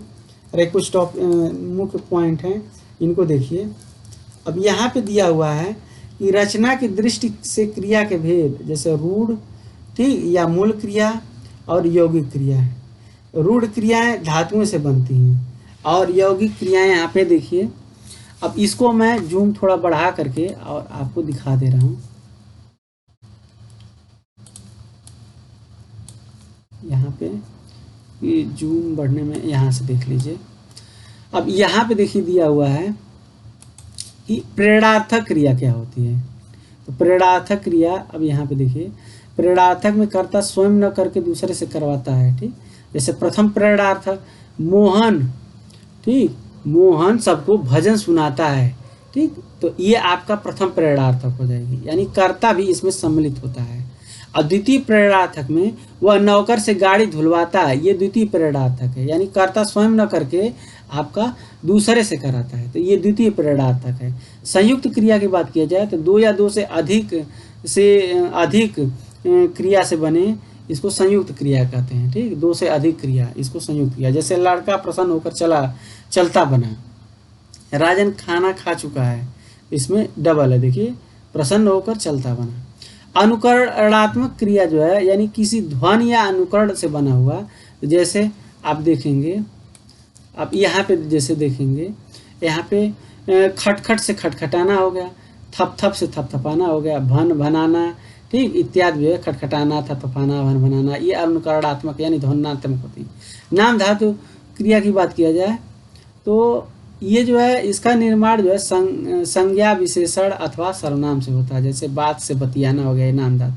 अरे कुछ मुख्य पॉइंट हैं, इनको देखिए। अब यहाँ पे दिया हुआ है कि रचना की दृष्टि से क्रिया के भेद, जैसे रूढ़, ठीक, या मूल क्रिया और यौगिक क्रिया है। रूढ़ क्रियाएं धातुओं से बनती हैं और यौगिक क्रियाएं यहाँ पे देखिए। अब इसको मैं जूम थोड़ा बढ़ा करके और आपको दिखा दे रहा हूँ। यहाँ पे ये जूम बढ़ने में, यहाँ से देख लीजिए। अब यहाँ पे देखिए दिया हुआ है कि प्रेरणार्थक क्रिया क्या होती है। तो प्रेरणार्थक क्रिया, अब यहाँ पे देखिए, प्रेरणार्थक में कर्ता स्वयं न करके दूसरे से करवाता है, ठीक। जैसे प्रथम प्रेरणार्थक मोहन, ठीक, मोहन सबको भजन सुनाता है, ठीक। तो ये आपका प्रथम प्रेरणार्थक हो जाएगी, यानी कर्ता भी इसमें सम्मिलित होता है। और द्वितीय प्रेरणार्थक में वह नौकर से गाड़ी धुलवाता है, ये द्वितीय प्रेरणार्थक है, यानी कर्ता स्वयं न करके आपका दूसरे से कराता है, तो ये द्वितीय प्रेरणार्थक है। संयुक्त क्रिया की बात किया जाए तो दो या दो से अधिक क्रिया से बने, इसको संयुक्त क्रिया कहते हैं, ठीक। दो से अधिक क्रिया, इसको संयुक्त क्रिया। जैसे लड़का प्रसन्न होकर चलता बना, राजन खाना खा चुका है, इसमें डबल है, देखिए, प्रसन्न होकर चलता बना। अनुकरणात्मक क्रिया जो है, यानी किसी ध्वनि या अनुकरण से बना हुआ, तो जैसे आप देखेंगे, आप यहाँ पे जैसे देखेंगे, यहाँ पे खटखट से खटखटाना हो गया, थप से थपथपाना हो गया, भन भनाना, ठीक, इत्यादि जो है, खटखटाना, थपथपाना, भन भनाना, ये अनुकरणात्मक यानी ध्वन्यात्मक होती है। नाम धातु क्रिया की बात किया जाए तो ये जो है, इसका निर्माण जो है संज्ञा विशेषण अथवा सर्वनाम से होता है। जैसे बात से बतियाना हो गया, नाम धातु,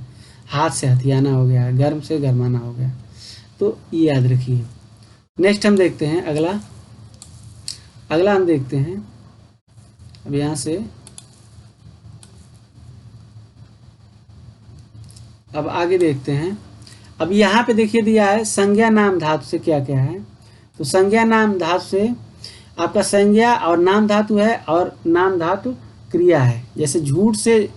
हाथ से हथियाना हो गया, गर्म से गरमाना हो गया, तो ये याद रखिए। नेक्स्ट हम देखते हैं अगला हम देखते हैं। अब यहाँ से अब आगे देखते हैं। अब यहाँ पे देखिए दिया है संज्ञा नाम धातु से क्या क्या है। तो संज्ञा नाम धातु से आपका संज्ञा और नाम धातु है, और नाम धातु क्रिया है। जैसे झूठ से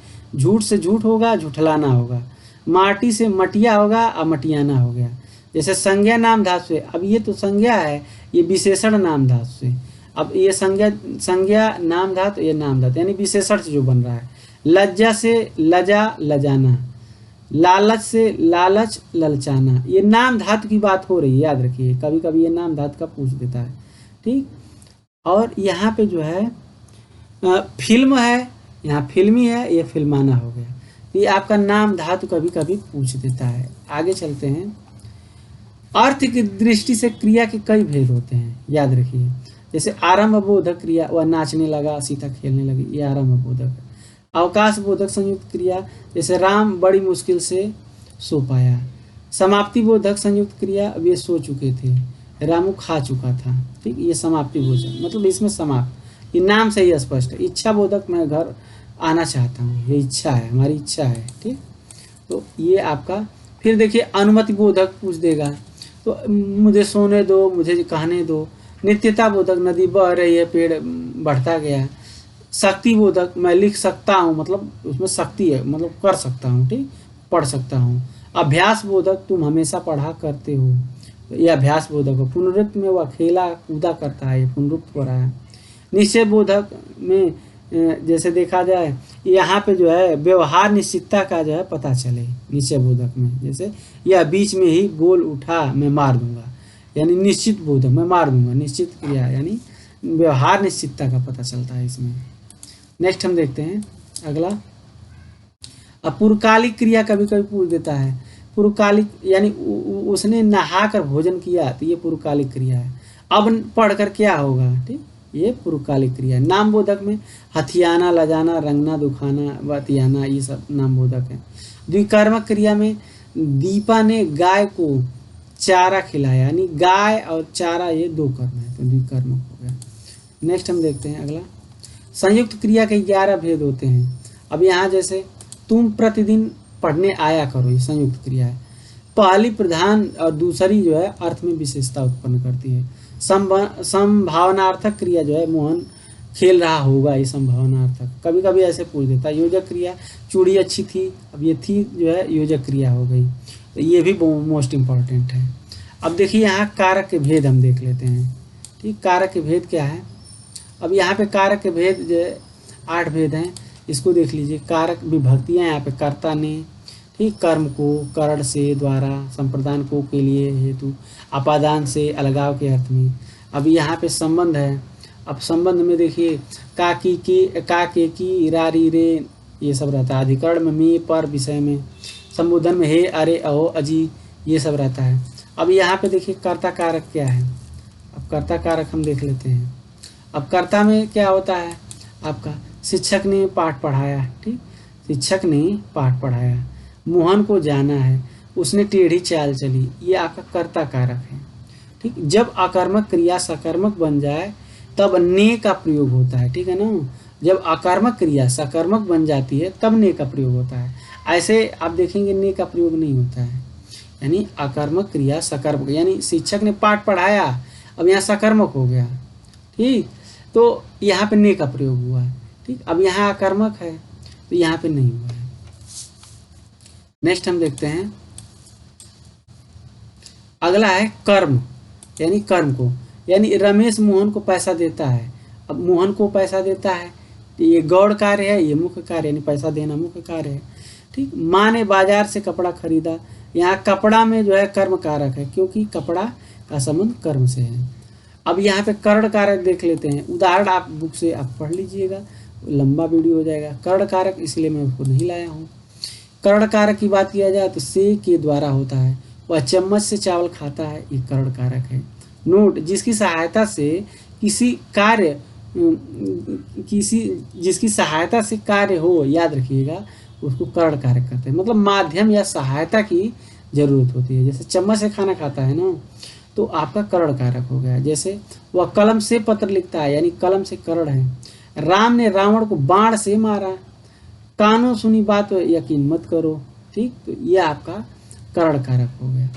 झूठ होगा, झूठलाना होगा। माटी से मटिया होगा, और मटियाना हो गया। जैसे संज्ञा नाम धातु से, अब ये तो संज्ञा है, ये विशेषण नाम धातु से। अब ये संज्ञा नाम धातु, ये नाम धातु, यानी विशेषण से जो बन रहा है। लज्जा से लजा, लजाना। लालच से लालच, ललचाना। ये नाम धातु की बात हो रही है, याद रखिए, कभी कभी ये नाम धातु का पूछ देता है, ठीक। और यहाँ पे जो है फिल्म है, यहाँ फिल्मी है, ये फिल्माना हो गया। ये आपका नाम धातु कभी कभी पूछ देता है। आगे चलते हैं। अर्थ की दृष्टि से क्रिया के कई भेद होते हैं, याद रखिए। जैसे आरंभ बोधक क्रिया, वह नाचने लगा, सीता खेलने लगी, ये आरंभ बोधक है। अवकाश बोधक संयुक्त क्रिया, जैसे राम बड़ी मुश्किल से सो पाया। समाप्ति बोधक संयुक्त क्रिया, अब ये सो चुके थे, रामू खा चुका था। ठीक, ये समाप्ति बोधक, मतलब इसमें समाप्त, ये नाम से ही स्पष्ट है। इच्छा बोधक, मैं घर आना चाहता हूँ, ये इच्छा है, हमारी इच्छा है। ठीक, तो ये आपका। फिर देखिए अनुमति बोधक पूछ देगा, तो मुझे सोने दो, मुझे कहने दो। नित्यता बोधक, नदी बह रही है, पेड़ बढ़ता गया। शक्ति बोधक, मैं लिख सकता हूँ, मतलब उसमें शक्ति है, मतलब कर सकता हूँ, ठीक, पढ़ सकता हूँ। अभ्यास बोधक, तुम हमेशा पढ़ा करते हो, ये अभ्यास बोधक हो। पुनरुक्त में वह खेला कूदा करता है, ये पुनरुक्त हो रहा है। निश्चय बोधक में जैसे देखा जाए, यहाँ पे जो है व्यवहार निश्चितता का जो है पता चले। निश्चय बोधक में जैसे यह बीच में ही बोल उठा, मैं मार दूंगा, यानी निश्चित बोधक, मैं मार दूंगा, निश्चित क्रिया, यानी व्यवहार निश्चितता का पता चलता है इसमें। नेक्स्ट हम देखते हैं अगला। अब पूर्वकालिक क्रिया कभी कभी पूछ देता है। पूर्वकालिक यानी उसने नहा कर भोजन किया, तो ये पूर्वकालिक क्रिया है। अब पढ़कर क्या होगा, ठीक, ये पूर्वकालिक क्रिया है। नाम बोधक में हथियाना, लजाना, रंगना, दुखाना, बतियाना, ये सब नाम बोधक है। द्विकर्मक क्रिया में दीपा ने गाय को चारा खिलाया, यानी गाय और चारा ये दो कर्म है, तो द्विकर्मक हो गया। नेक्स्ट हम देखते हैं अगला। संयुक्त क्रिया के 11 भेद होते हैं। अब यहाँ जैसे तुम प्रतिदिन पढ़ने आया करो, ये संयुक्त क्रिया है। पहली प्रधान और दूसरी जो है अर्थ में विशेषता उत्पन्न करती है। संभावनार्थक क्रिया जो है, मोहन खेल रहा होगा, ये संभावनार्थक। कभी कभी ऐसे पूछ देता है। योजक क्रिया, चूड़ी अच्छी थी, अब ये थी जो है योजक क्रिया हो गई, तो ये भी मोस्ट इम्पॉर्टेंट है। अब देखिए यहाँ कारक के भेद हम देख लेते हैं। ठीक, कारक के भेद क्या है। अब यहाँ पे कारक के भेद जो है 8 भेद हैं, इसको देख लीजिए। कारक विभक्तियाँ यहाँ पे कर्ता ने, ठीक, कर्म को, करण से, द्वारा, संप्रदान को, के लिए, हेतु, अपादान से, अलगाव के अर्थ में। अब यहाँ पे संबंध है। अब संबंध में देखिए का की, रा री रे, ये सब रहता है। अधिकरण में पर, विषय में। संबोधन में हे, अरे, अहो, अजी, ये सब रहता है। अब यहाँ पे देखिए कर्ता कारक क्या है। अब कर्ता कारक हम देख लेते हैं। अब कर्ता में क्या होता है आपका, शिक्षक ने पाठ पढ़ाया, ठीक, शिक्षक ने पाठ पढ़ाया। मोहन को जाना है, उसने टेढ़ी चाल चली, ये आपका कर्ता कारक है। ठीक, जब अकर्मक क्रिया सकर्मक बन जाए तब ने का प्रयोग होता है, ठीक है ना। जब अकर्मक क्रिया सकर्मक बन जाती है तब ने का प्रयोग होता है। ऐसे आप देखेंगे ने का प्रयोग नहीं होता है, यानी अकर्मक क्रिया सकर्मक, यानी शिक्षक ने पाठ पढ़ाया, अब यहाँ सकर्मक हो गया, ठीक, तो यहाँ पे ने का प्रयोग हुआ है। ठीक, अब यहाँ अकर्मक है तो यहाँ पे नहीं हुआ है। नेक्स्ट हम देखते हैं अगला है कर्म, यानी कर्म को, यानी रमेश मोहन को पैसा देता है। अब मोहन को पैसा देता है, तो ये गौड़ कार्य है, ये मुख्य कार्य, यानी पैसा देना मुख्य कार्य है। ठीक, माँ ने बाजार से कपड़ा खरीदा, यहाँ कपड़ा में जो है कर्म कारक है, क्योंकि कपड़ा का संबंध कर्म से है। अब यहाँ पे कर्ण कारक देख लेते हैं। उदाहरण आप बुक से आप पढ़ लीजिएगा, लंबा वीडियो हो जाएगा। कर्ण कारक इसलिए मैं उसको नहीं लाया हूँ। कर्ण कारक की बात किया जाए तो से के द्वारा होता है। वह चम्मच से चावल खाता है, ये कर्ण कारक है। नोट, जिसकी सहायता से किसी कार्य जिसकी सहायता से कार्य हो, याद रखिएगा, उसको कर्ण कारक कहते हैं। मतलब माध्यम या सहायता की जरूरत होती है। जैसे चम्मच से खाना खाता है ना, तो आपका कर्ण कारक हो गया। जैसे वह कलम से पत्र लिखता है, यानी कलम से कर्ण है। राम ने रावण को बाण से मारा, कानों सुनी बात यकीन मत करो। ठीक, तो ये आपका कर्ण कारक हो गया।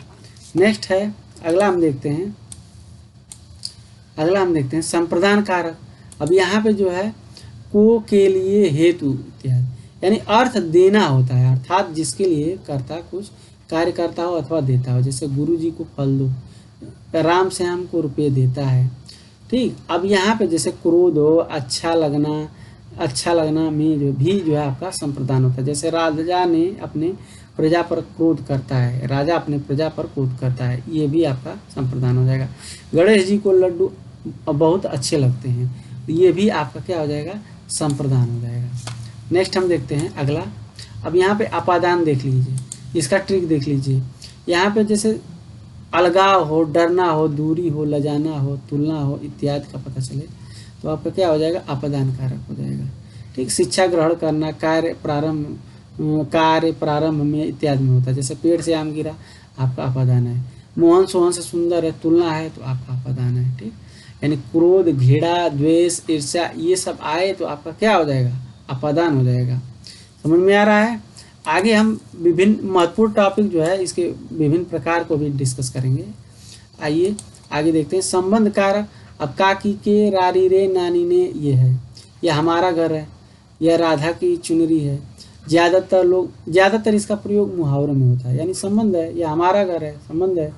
नेक्स्ट है अगला हम देखते हैं संप्रदान कारक। अब यहाँ पे जो है को, के लिए, हेतु इत्यादि, यानी अर्थ देना होता है, अर्थात जिसके लिए कर्ता कुछ कार्य करता हो अथवा देता हो। जैसे गुरु जी को फल दो, राम श्याम को रुपये देता है। ठीक, अब यहाँ पे जैसे क्रोध हो, अच्छा लगना में जो है आपका संप्रदान होता है। जैसे राजा ने अपने प्रजा पर क्रोध करता है, राजा अपने प्रजा पर क्रोध करता है, ये भी आपका संप्रदान हो जाएगा। गणेश जी को लड्डू बहुत अच्छे लगते हैं, ये भी आपका क्या हो जाएगा, संप्रदान हो जाएगा। नेक्स्ट हम देखते हैं अगला अब यहाँ पे अपादान देख लीजिए, इसका ट्रिक देख लीजिए। यहाँ पे जैसे अलगाव हो, डरना हो, दूरी हो, लजाना हो, तुलना हो इत्यादि का पता चले तो आपका क्या हो जाएगा, अपादान कारक हो जाएगा। ठीक, शिक्षा ग्रहण करना, कार्य प्रारंभ में इत्यादि में होता है। जैसे पेड़ से आम गिरा, आपका अपादान है। मोहन सोहन से सुंदर है, तुलना है तो आपका अपादान है। ठीक, यानी क्रोध, घृणा, द्वेष, ईर्ष्या ये सब आए तो आपका क्या हो जाएगा, अपादान हो जाएगा। समझ में आ रहा है। आगे हम विभिन्न महत्वपूर्ण टॉपिक जो है इसके विभिन्न प्रकार को भी डिस्कस करेंगे। आइए आगे देखते हैं। संबंध कारक, अब काकी के, रारी रे, नानी ने, ये है, यह हमारा घर है, यह राधा की चुनरी है। ज़्यादातर इसका प्रयोग मुहावरों में होता है, यानी संबंध है, यह हमारा घर है, संबंध है,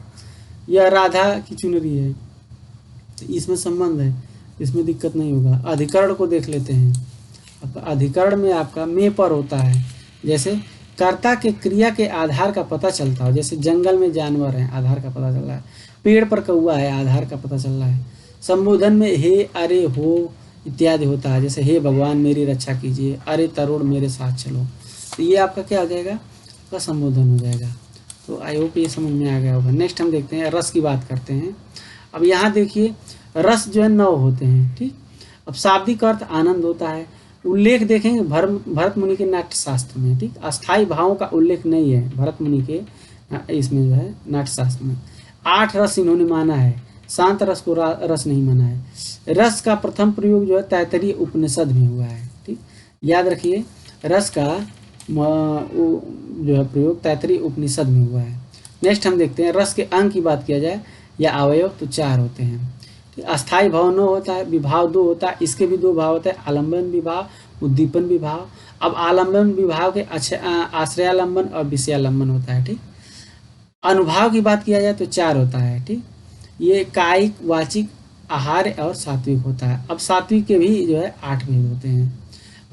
यह राधा की चुनरी है, तो इसमें संबंध है, इसमें दिक्कत नहीं होगा। अधिकरण को देख लेते हैं। अब अधिकरण में आपका में पर होता है, जैसे कर्ता के क्रिया के आधार का पता चलता हो, जैसे जंगल में जानवर हैं, आधार का पता चल रहा है, पेड़ पर कौवा है, आधार का पता चल रहा है। संबोधन में हे, अरे, हो इत्यादि होता है, जैसे हे भगवान मेरी रक्षा कीजिए, अरे तरुण मेरे साथ चलो, तो ये आपका क्या हो जाएगा, आपका संबोधन हो जाएगा। तो आई होप ये समझ में आ गया होगा। नेक्स्ट हम देखते हैं, रस की बात करते हैं। अब यहाँ देखिए रस जो है 9 होते हैं। ठीक, अब शाब्दिक अर्थ आनंद होता है। उल्लेख देखेंगे भरत मुनि के नाट्य शास्त्र में। ठीक, अस्थाई भावों का उल्लेख नहीं है भरत मुनि के इसमें जो है नाट्य शास्त्र में। 8 रस इन्होंने माना है, शांत रस को रस नहीं माना है। रस का प्रथम प्रयोग जो है तैत्तरीय उपनिषद में हुआ है। ठीक, याद रखिए रस का जो है प्रयोग तैत्तरीय उपनिषद में हुआ है। नेक्स्ट हम देखते हैं, रस के अंग की बात किया जाए या अवयव तो 4 होते हैं। अस्थाई भाव 9 होता है, विभाव 2 होता है, इसके भी 2 भाव होते हैं, आलंबन विभाव, उद्दीपन विभाव। अब आलंबन विभाव के आश्रयालंबन और विषयालंबन होता है। ठीक, अनुभाव की बात किया जाए तो 4 होता है। ठीक, ये कायिक, वाचिक, आहार्य और सात्विक होता है। अब सात्विक के भी जो है 8 भेद होते हैं,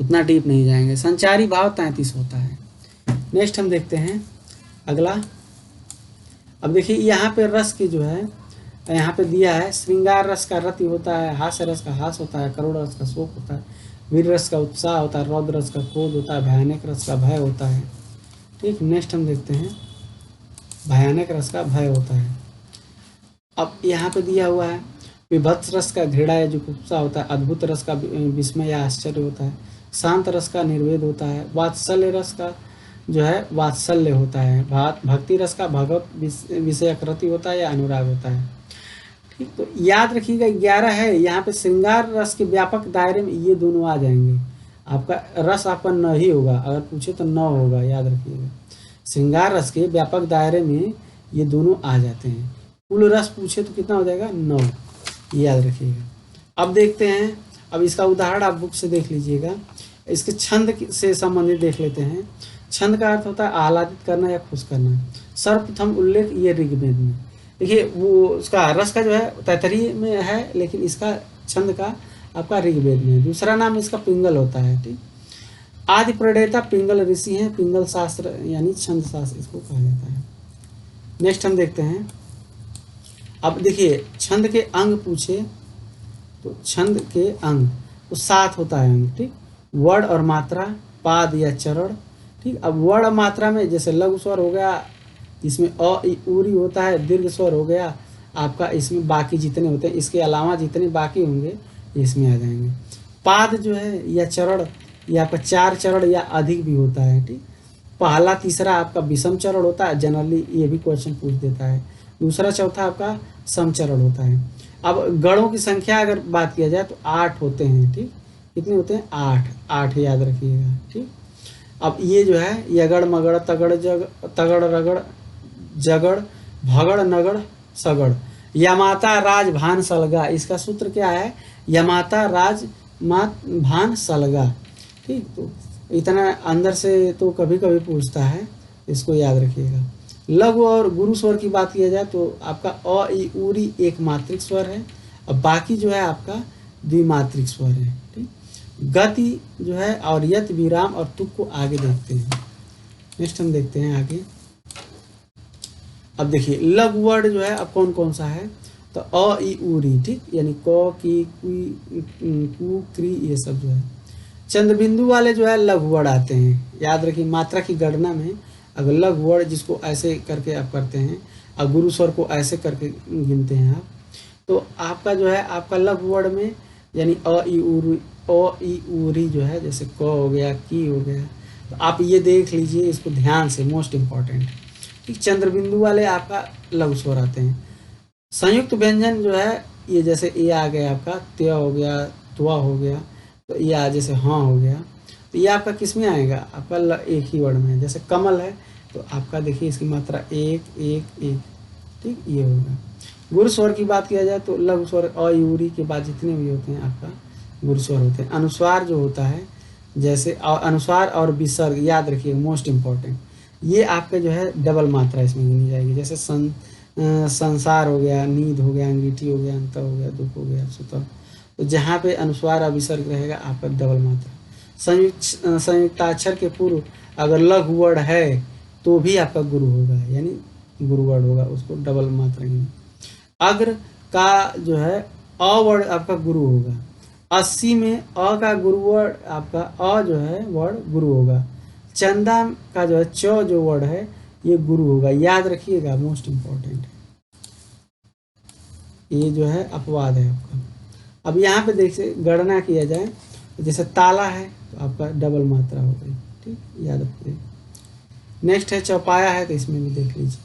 उतना डीप नहीं जाएंगे। संचारी भाव 33 होता है। नेक्स्ट हम देखते हैं अगला। अब देखिए यहाँ पे रस की जो है यहाँ पे दिया है, श्रृंगार रस का रति होता है, हास्य रस का हास होता है, करुण रस का शोक होता है, वीर रस का उत्साह होता है, रौद्र रस का क्रोध होता है, भयानक रस का भय होता है। ठीक, नेक्स्ट हम देखते हैं, भयानक रस का भय होता है। अब यहाँ पे दिया हुआ है, विभत्स रस का घृणा या जुगुप्सा होता है, अद्भुत रस का विस्मय या आश्चर्य होता है, शांत रस का निर्वेद होता है, वात्सल्य रस का जो है वात्सल्य होता है, भक्ति रस का भगवत विषयक रति होता है या अनुराग होता है। ठीक, तो याद रखिएगा 11 है। यहाँ पे श्रृंगार रस के व्यापक दायरे में ये दोनों आ जाएंगे। आपका रस आपका 9 ही होगा, अगर पूछे तो 9 होगा, याद रखिएगा। श्रृंगार रस के व्यापक दायरे में ये दोनों आ जाते हैं। कुल रस पूछे तो कितना हो जाएगा, 9, याद रखिएगा। अब देखते हैं, अब इसका उदाहरण आप बुक से देख लीजिएगा। इसके छंद से संबंधित देख लेते हैं। छंद का अर्थ होता है आह्लादित करना या खुश करना। सर्वप्रथम उल्लेख ये ऋग्वेद में, देखिए वो उसका रस का जो है तैत्तरीय में है, लेकिन इसका छंद का आपका ऋग्वेद में है। दूसरा नाम इसका पिंगल होता है। ठीक, आदि प्रणेता पिंगल ऋषि हैं, पिंगल शास्त्र यानी छंद शास्त्र इसको कहा जाता है। नेक्स्ट हम देखते हैं, अब देखिए छंद के अंग पूछे तो छंद के अंग तो 7 होता है अंग। ठीक, वर्ण और मात्रा, पाद या चरण। ठीक, अब वर्ण मात्रा में जैसे लघु स्वर हो गया, इसमें अ इ उरी होता है, दीर्घ स्वर हो गया आपका, इसमें बाकी जितने होते हैं, इसके अलावा जितने बाकी होंगे इसमें आ जाएंगे। पाद जो है या चरण, ये आपका 4 चरण या अधिक भी होता है। ठीक, पहला तीसरा आपका विषम चरण होता है, जनरली ये भी क्वेश्चन पूछ देता है। दूसरा चौथा आपका समचरण होता है। अब गणों की संख्या अगर बात किया जाए तो 8 होते हैं। ठीक, कितने होते हैं, 8 याद रखिएगा। ठीक, अब ये जो है यगड़ मगड़ तगड़ तगड़ रगड़ जगड़ भगड़ नगड़ सगड़, यमाता राज भान सलगा, इसका सूत्र क्या है, यमाता राज भान सलगा। ठीक, तो इतना अंदर से तो कभी कभी पूछता है, इसको याद रखिएगा। लघु और गुरु स्वर की बात किया जाए तो आपका अ इ उरी एक मात्रिक स्वर है, और बाकी जो है आपका द्विमात्रिक स्वर है। ठीक, गति जो है और यत विराम और तुक को आगे देखते हैं। नेक्स्ट हम देखते हैं आगे। अब देखिए लघु वर्ण जो है अब कौन कौन सा है, तो अ इ उरी। ठीक, यानी क की कु क्री ये सब जो है। चंद्र बिंदु वाले जो है लघु वर्ण आते हैं। याद रखिए मात्रा की गणना में अगर लघु वर्ण जिसको ऐसे करके आप करते हैं और गुरु स्वर को ऐसे करके गिनते हैं आप, तो आपका जो है आपका लघु वर्ण में यानी अ ई उ री जो है, जैसे क हो गया, की हो गया, तो आप ये देख लीजिए इसको ध्यान से, मोस्ट इम्पॉर्टेंट। ठीक, चंद्र बिंदु वाले आपका लघु स्वर आते हैं। संयुक्त व्यंजन जो है ये जैसे ए आ गया आपका, त्य हो गया, त्वा हो गया, तो ये आ जैसे हाँ हो गया, तो ये आपका किस में आएगा, आपका एक ही वर्ण में। जैसे कमल है तो आपका देखिए इसकी मात्रा एक एक एक, ठीक, ये होगा। गुरु स्वर की बात किया जाए तो लघु स्वर अ ई री के बाद जितने भी होते हैं आपका गुरु स्वर होते हैं। अनुस्वार जो होता है जैसे अनुस्वार और विसर्ग, याद रखिए मोस्ट इम्पॉर्टेंट, ये आपके जो है डबल मात्रा इसमें गिनी जाएगी। जैसे संसार हो गया, नींद हो गया, अंगीठी हो गया, अंत हो गया, दुख हो गया, सुतह, तो जहाँ पे अनुस्वार और विसर्ग रहेगा आपका डबल मात्रा। संयुक्ताक्षर के पूर्व अगर लघु वर्ण है तो भी आपका गुरु होगा, यानी गुरु वर्ण होगा, उसको डबल मात्रा गिनी। अग्र का जो है अ वर्ण आपका गुरु होगा। 80 में अ का गुरु वर्ण आपका अ जो है वर्ण गुरु होगा। चंदा का जो है च जो वर्ण है ये गुरु होगा, याद रखिएगा, मोस्ट इम्पॉर्टेंट है। ये जो है अपवाद है आपका। अब यहाँ पे देखिए गणना किया जाए तो जैसे ताला है तो आपका डबल मात्रा हो गई, ठीक, याद रखिए। नेक्स्ट है चौपाया है, तो इसमें भी देख लीजिए।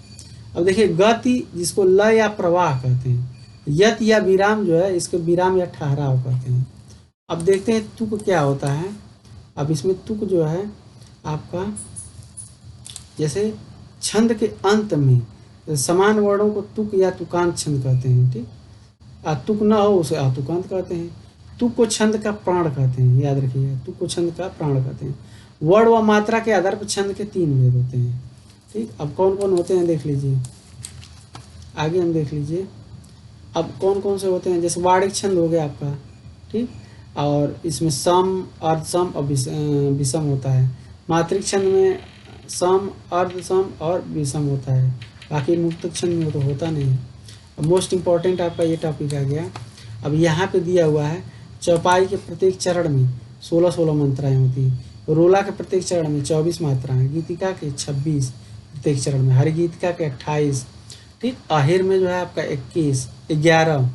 अब देखिए गति जिसको ल या प्रवाह कहते हैं, यत या विराम जो है इसको विराम या ठहराव कहते हैं। अब देखते हैं तुक क्या होता है। अब इसमें तुक जो है आपका जैसे छंद के अंत में समान वर्णों को तुक या तुकांत छंद कहते हैं, ठीक, तुक न हो उसे अतुकांत कहते हैं। तुक को छंद का प्राण कहते हैं, याद रखिएगा, तुक को छंद का प्राण कहते हैं। वर्ण व मात्रा के आधार पर छंद के 3 भेद होते हैं, ठीक। अब कौन कौन होते हैं देख लीजिए, आगे हम देख लीजिए। अब कौन कौन से होते हैं, जैसे वार्णिक छंद हो गया आपका, ठीक, और इसमें सम, अर्धसम और विषम होता है। मात्रिक छंद में सम, अर्धसम और विषम होता है, बाकी मुक्तक छंद में तो होता नहीं। अब मोस्ट इम्पॉर्टेंट आपका ये टॉपिक आ गया। अब यहाँ पे दिया हुआ है चौपाई के प्रत्येक चरण में 16-16 मात्राएं होती हैं। रोला के प्रत्येक चरण में 24 मात्राएं, गीतिका के 26 प्रत्येक चरण में, हरिगीतिका के 28, ठीक, अहिर में जो है आपका 21, 11,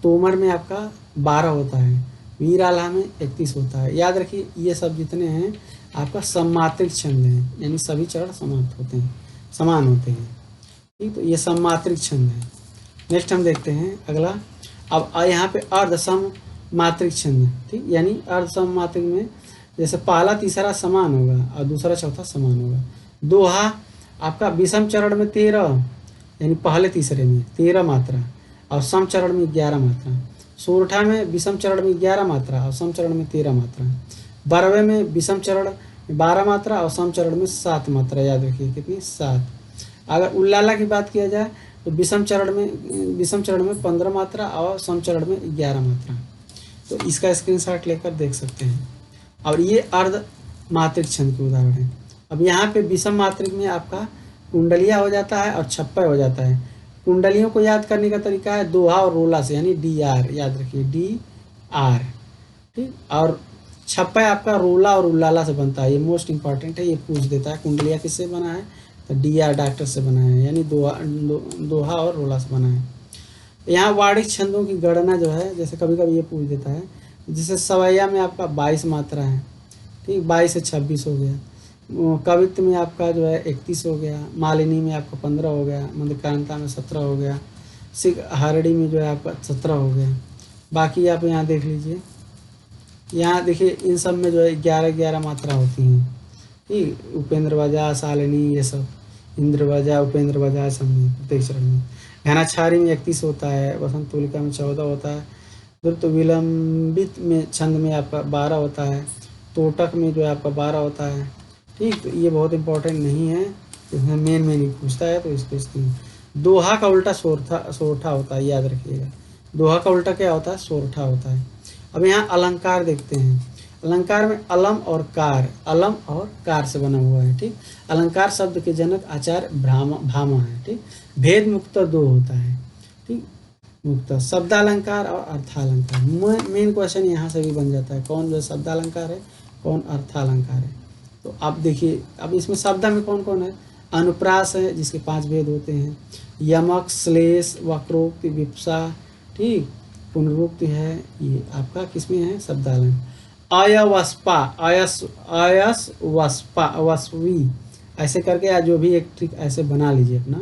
तोमर में आपका 12 होता है, वीर आल्हा में 31 होता है। याद रखिए ये सब जितने हैं आपका सम्मात्रिक छंद हैं, यानी सभी चरण समाप्त होते हैं, समान होते हैं, ठीक, तो ये सम्मात्रिक छंद है। नेक्स्ट हम देखते हैं अगला। अब यहाँ पे अर्धसम मात्रिक छंद, ठीक, यानी अर्धसम मात्रिक में जैसे पहला तीसरा समान होगा और दूसरा चौथा समान होगा। दोहा आपका विषम चरण में 13, यानी पहले तीसरे में 13 मात्रा और सम चरण में 11 मात्रा। सोरठा में विषम चरण में 11 मात्रा और सम चरण में 13 मात्रा। बारहवें में विषम चरण में 12 मात्रा और सम चरण में 7 मात्रा, याद रखिए कितनी, 7। अगर उल्लाला की बात किया जाए तो विषम चरण में 15 मात्रा और सम चरण में 11 मात्रा। तो इसका स्क्रीनशॉट लेकर देख सकते हैं। और ये अर्ध मात्रिक छंद के उदाहरण हैं। अब यहाँ पे विषम मात्रिक में आपका कुंडलिया हो जाता है और छप्पय हो जाता है। कुंडलियों को याद करने का तरीका है दोहा और रोला से, यानी DR, याद रखिए DR, ठीक। और छप्पय आपका रोला और उल्लाला से बनता है, ये मोस्ट इंपॉर्टेंट है, ये पूछ देता है कुंडलिया किससे बना है, तो DR डॉक्टर से बना है, यानी दोहा और रोला से बना है। यहाँ वार्णिक छंदों की गणना जो है, जैसे कभी कभी ये पूछ देता है, जैसे सवैया में आपका 22 मात्रा है, ठीक, 22 से 26 हो गया। कवित्व में आपका जो है 31 हो गया। मालिनी में आपका 15 हो गया। मध्यकांता में 17 हो गया। सिख हरड़ी में जो है आपका 17 हो गया। बाकी आप यहाँ देख लीजिए, यहाँ देखिए इन सब में जो है 11-11 मात्रा होती हैं, ठीक। उपेंद्र वजा, शालिनी, ये सब इंद्र वजा, उपेंद्र वजा सब में प्रत्येक चरण में। घनाक्षारी में 31 होता है। वसंत तुलिका में 14 होता है। द्रुत विलंबित में छंद में आपका 12 होता है। तोटक में जो है आपका 12 होता है, ठीक। तो ये बहुत इंपॉर्टेंट नहीं है, इसमें मेन ही पूछता है, तो इसको इसकी। दोहा का उल्टा सोरठा होता है, याद रखिएगा। दोहा का उल्टा क्या होता है, सोरठा होता है। अब यहाँ अलंकार देखते हैं। अलंकार में अलम और कार से बना हुआ है, ठीक। अलंकार शब्द के जनक आचार्य भामा है, ठीक। भेद मुक्त 2 होता है, ठीक। मुक्त। शब्दालंकार और अर्थालंकार, मेन क्वेश्चन यहाँ से भी बन जाता है, कौन जो शब्दालंकार है, कौन अर्थालंकार है। तो आप देखिए, अब इसमें शब्द में कौन कौन है, अनुप्रास है जिसके 5 भेद होते हैं, यमक, श्लेष, वक्रोक्ति, विप्सा, ठीक, पुनरुक्ति है, ये आपका किसमें है, शब्दालंकार। अयवस्पा, अयस वस्पा, वस्वी, ऐसे करके या जो भी एक ट्रिक ऐसे बना लीजिए अपना।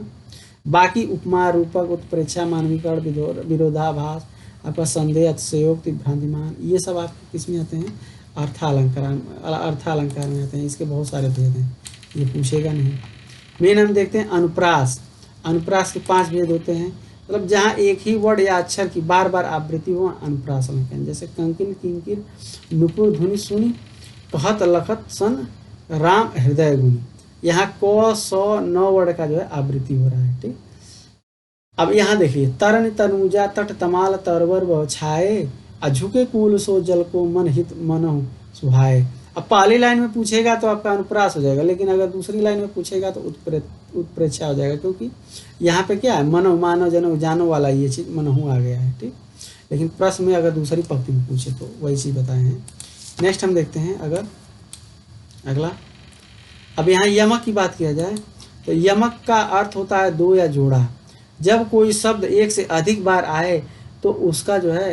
बाकी उपमा, रूपक, उत्प्रेक्षा, मानवीकरण, विरोधाभास, आपका संदेह, अतिशयोक्ति, भ्रांतिमान, ये सब आपके किस में आते हैं, अर्थालंकार में आते हैं। इसके बहुत सारे भेद हैं, ये पूछेगा नहीं। मेन हम देखते हैं अनुप्रास। अनुप्रास के 5 भेद होते हैं, मतलब जहाँ एक ही वर्ड या अक्षर की बार बार आवृत्ति हो, अनुप्रास अलंकार। जैसे कंकिन, किंकिर, नुपुर, धुनि, सुनि, कहत, लखत, सन, राम, हृदय गुनि, यहाँ क, स, 9 वर्ड का जो है आवृत्ति हो रहा है, ठीक। अब यहाँ देखिए, तरन तनुजा, तट तमाल, तरवर वह छाए, अझुके कूल सो जल को, मन हित मनहु सुहाए। अब पहली लाइन में पूछेगा तो आपका अनुप्रास हो जाएगा, लेकिन अगर दूसरी लाइन में पूछेगा तो उत्प्रेक्षा हो जाएगा, क्योंकि यहाँ पे क्या है, मनो, मानो, जनो, जानो वाला ये चीज़ मनहु आ गया है, ठीक। लेकिन प्रश्न में अगर दूसरी पंक्ति में पूछे तो वही चीज़ बताए हैं। नेक्स्ट हम देखते हैं अगर अगला। अब यहाँ यमक की बात किया जाए तो यमक का अर्थ होता है 2 या जोड़ा। जब कोई शब्द एक से अधिक बार आए तो उसका जो है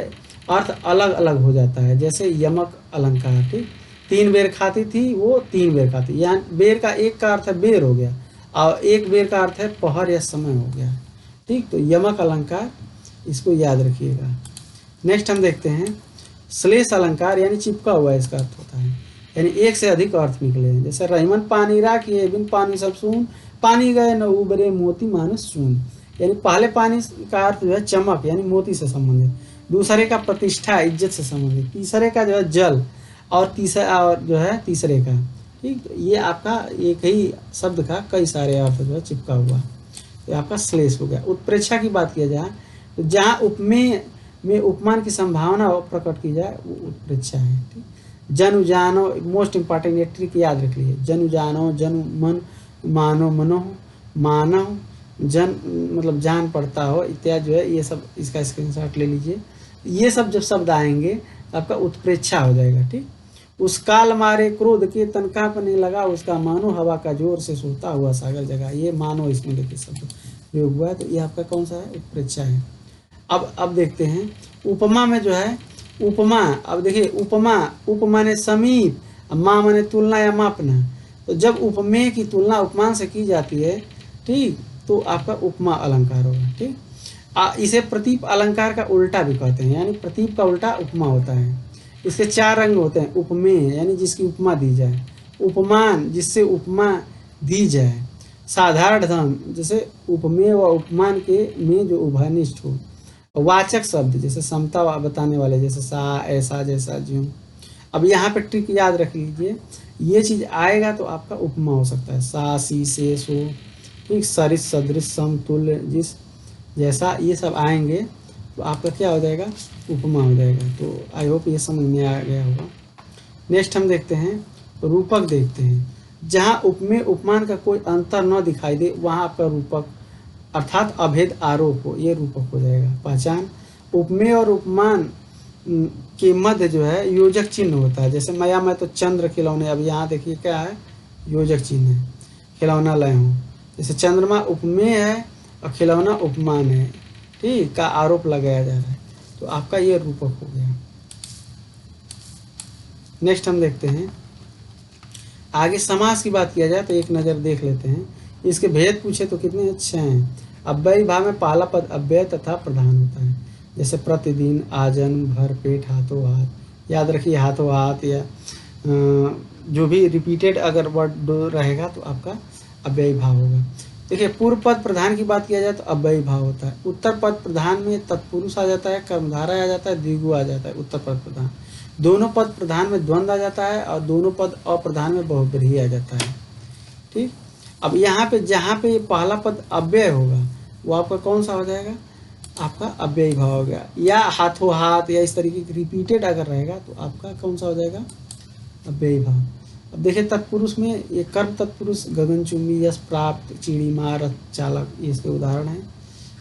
अर्थ अलग अलग हो जाता है। जैसे यमक अलंकार, ठीक, 3 बेर खाती थी वो 3 बेर खाती, यहाँ बेर का एक का अर्थ है बेर हो गया और एक बेर का अर्थ है पहर या समय हो गया, ठीक। तो यमक अलंकार, इसको याद रखिएगा। नेक्स्ट हम देखते हैं श्लेष अलंकार, यानी चिपका हुआ इसका अर्थ होता है, यानी एक से अधिक अर्थ निकले हैं। जैसे रहीमन पानी राखिए, बिन पानी सब सून, पानी गए न उबरे मोती मानस सून, यानी पहले पानी का अर्थ जो है चमक यानी मोती से संबंधित, दूसरे का प्रतिष्ठा इज्जत से संबंधित, तीसरे का जो है जल, और तीसरा और जो है तीसरे का, ठीक। तो ये आपका एक ही शब्द का कई सारे अर्थ जो है चिपका हुआ, तो आपका श्लेष हो गया। उत्प्रेक्षा की बात किया जाए तो जहाँ उपमेय में उपमान की संभावना प्रकट की जाए वो उत्प्रेक्षा है, ठीक। जनु जानो, मोस्ट इंपॉर्टेंट ये ट्रिक याद रख लीजिए, जनु जानो, जनु मन, मानो मनो, मानो जन, मतलब जान पड़ता हो इत्यादि जो है, ये सब इसका स्क्रीनशॉट ले लीजिए। ये सब जब शब्द आएंगे तो आपका उत्प्रेक्षा हो जाएगा, ठीक। उस काल मारे क्रोध के तनका पने लगा, उसका मानो हवा का जोर से सोता हुआ सागर जगह, ये मानो इसमें देखिए शब्द प्रयोग हुआ है, तो ये आपका कौन सा है, उत्प्रेक्षा है। अब देखते हैं उपमा में जो है उपमा। अब देखिए उपमा, उप माने समीप, मा माने तुलना या मापना, तो जब उपमेय की तुलना उपमान से की जाती है, ठीक, तो आपका उपमा अलंकार होगा, ठीक। इसे प्रतीप अलंकार का उल्टा भी कहते हैं, यानी प्रतीप का उल्टा उपमा होता है। इसके 4 रंग होते हैं, उपमेय यानी जिसकी उपमा दी जाए, उपमान जिससे उपमा दी जाए, साधारण धर्म जैसे उपमेय व उपमान के में जो उभयनिष्ठ हो, वाचक शब्द जैसे समता बताने वाले, जैसे सा, ऐसा, जैसा, ज्यों। अब यहाँ पे ट्रिक याद रख लीजिए, ये चीज़ आएगा तो आपका उपमा हो सकता है, सा, सी, से, सो, ठीक, सरिस, सदृश, समतुल्य, जिस, जैसा, ये सब आएंगे तो आपका क्या हो जाएगा, उपमा हो जाएगा। तो आई होप ये समझ में आ गया होगा। नेक्स्ट हम देखते हैं रूपक देखते हैं, जहाँ उपमेय उपमान का कोई अंतर न दिखाई दे वहाँ आपका रूपक अर्थात अभेद आरोप हो, ये रूपक हो जाएगा। पहचान, उपमेय और उपमान के मध्य जो है योजक चिन्ह होता है। जैसे मैं तो चंद्र खिलौने, अब यहाँ देखिए क्या है, योजक चिन्ह है, खिलौना लय हूँ। जैसे चंद्रमा उपमेय है और खिलौना उपमान है, ठीक, का आरोप लगाया जा रहा है, तो आपका ये रूपक हो गया। नेक्स्ट हम देखते हैं आगे समास की बात किया जाए तो एक नज़र देख लेते हैं। इसके भेद पूछे तो कितने अच्छे हैं। अव्ययी भाव में पहला पद अव्यय तथा प्रधान होता है, जैसे प्रतिदिन, आजन, भर पेट, हाथों हाथ। याद रखिए हाथों हाथ या जो भी रिपीटेड अगर वर्ड रहेगा तो आपका अव्ययी भाव होगा। देखिए पूर्व पद प्रधान की बात किया जाए तो अव्ययी भाव होता है। उत्तर पद प्रधान में तत्पुरुष आ जाता है, कर्मधारा आ जाता है, द्विगु आ जाता है। उत्तर पद प्रधान, दोनों पद प्रधान में द्वंद्व आ जाता है और दोनों पद अप्रधान में बहुब्रीहि आ जाता है, ठीक। अब यहाँ पे जहाँ पे पहला पद अव्यय होगा वो आपका कौन सा हो जाएगा, आपका अव्ययी भाव हो गया। या हाथों हाथ या इस तरीके की रिपीटेड अगर रहेगा तो आपका कौन सा हो जाएगा, अव्ययी भाव। अब देखिए तत्पुरुष में ये कर्म तत्पुरुष गगनचुंबी, यश प्राप्त, चिड़ीमा, रथ चालक, ये इसके उदाहरण हैं।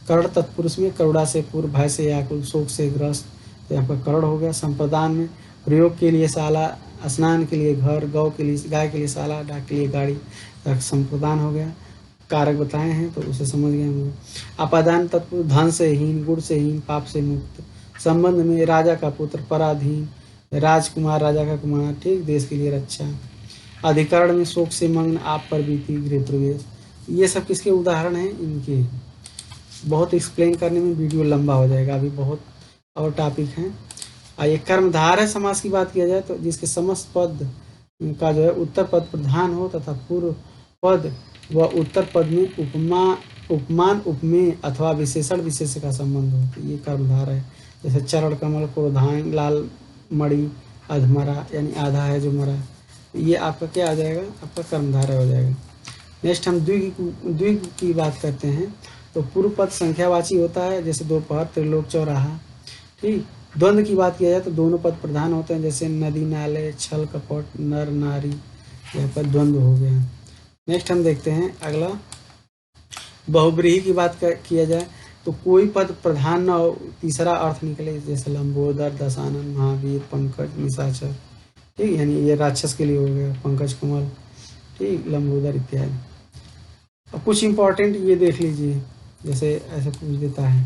करुण तत्पुरुष में करुणा से पूर्व, भय से व्याकुल, शोक से ग्रस्त, तो आपका करुण हो गया। संप्रदान में प्रयोग के लिए शाला, स्नान के लिए घर, गौ के लिए गाय के लिए शाला, डाक के लिए गाड़ी, संप्रदान हो गया। कारक बताए हैं तो उसे समझ गए हम लोग। अपादान तत्व धन से हीन, गुण से हीन, पाप से मुक्त। संबंध में राजा का पुत्र, पराधीन, राजकुमार राजा का कुमार, ठीक, देश के लिए रक्षा। अधिकरण में शोक से मग्न, आप पर बीती गृह प्रवेश। ये सब किसके उदाहरण हैं? इनके। बहुत एक्सप्लेन करने में वीडियो लंबा हो जाएगा, अभी बहुत और टॉपिक हैं। आइए कर्मधारय समास की बात किया जाए तो जिसके समस्त पद का जो है उत्तर पद प्रधान हो तथा पूर्व पद व उत्तर पद में उपमान, उपमेय अथवा विशेषण विशेष का संबंध हो, तो ये कर्मधारय है। जैसे चरण कमल, क्रोधान, लाल मणि, अधमरा, यानी आधा है जो मरा, ये आपका क्या आ जाएगा? आपका कर्मधारय हो जाएगा। नेक्स्ट हम द्विग की बात करते हैं तो पूर्व पद संख्यावाची होता है, जैसे दोपहर, त्रिलोक, चौराहा, ठीक। द्वंद्व की बात किया जाए तो दोनों पद प्रधान होते हैं, जैसे नदी, नाले, छल, कपट, नर, नारी, यहाँ पर द्वंद्व हो गया। नेक्स्ट हम देखते हैं अगला, बहुब्रीहि की बात किया जाए तो कोई पद प्रधान न हो, तीसरा अर्थ निकले, जैसे लंबोदर, दशानन, महावीर, पंकज, निशाचर, ठीक, यानी ये राक्षस के लिए हो गया, पंकज कमल, ठीक, लंबोदर इत्यादि। अब कुछ इंपॉर्टेंट ये देख लीजिए, जैसे ऐसे पूछ देता है,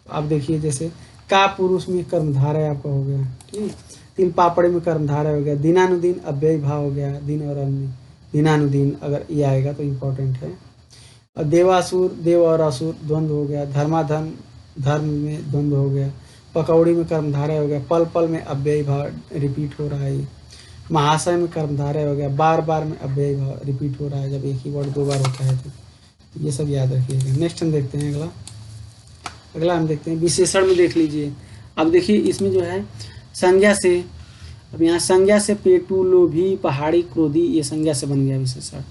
तो आप देखिए जैसे का पुरुष में कर्मधारय आपका हो गया, ठीक। तिल पापड़े में कर्मधारय हो गया। दिनानुदिन अव्यय भाव हो गया, दिन और अन्य, दिनानुदिन अगर ये आएगा तो इम्पोर्टेंट है। और देवासुर, देव और असुर द्वंद्व हो गया। धर्माधर्म, धर्म में द्वंद्व हो गया। पकौड़ी में कर्मधारय हो गया। पल पल में अव्यय भाव रिपीट हो रहा है। महाशय में कर्मधारय हो गया। बार बार में अव्यय भाव रिपीट हो रहा है, जब एक ही वर्ड दो बार होता है तो ये सब याद रखिएगा। नेक्स्ट हम देखते हैं अगला हम देखते हैं विशेषण में, देख लीजिए। अब देखिए इसमें जो है संज्ञा से, अब यहाँ संज्ञा से पेटू, लोभी, पहाड़ी, क्रोधी, ये संज्ञा से बन गया विशेषण।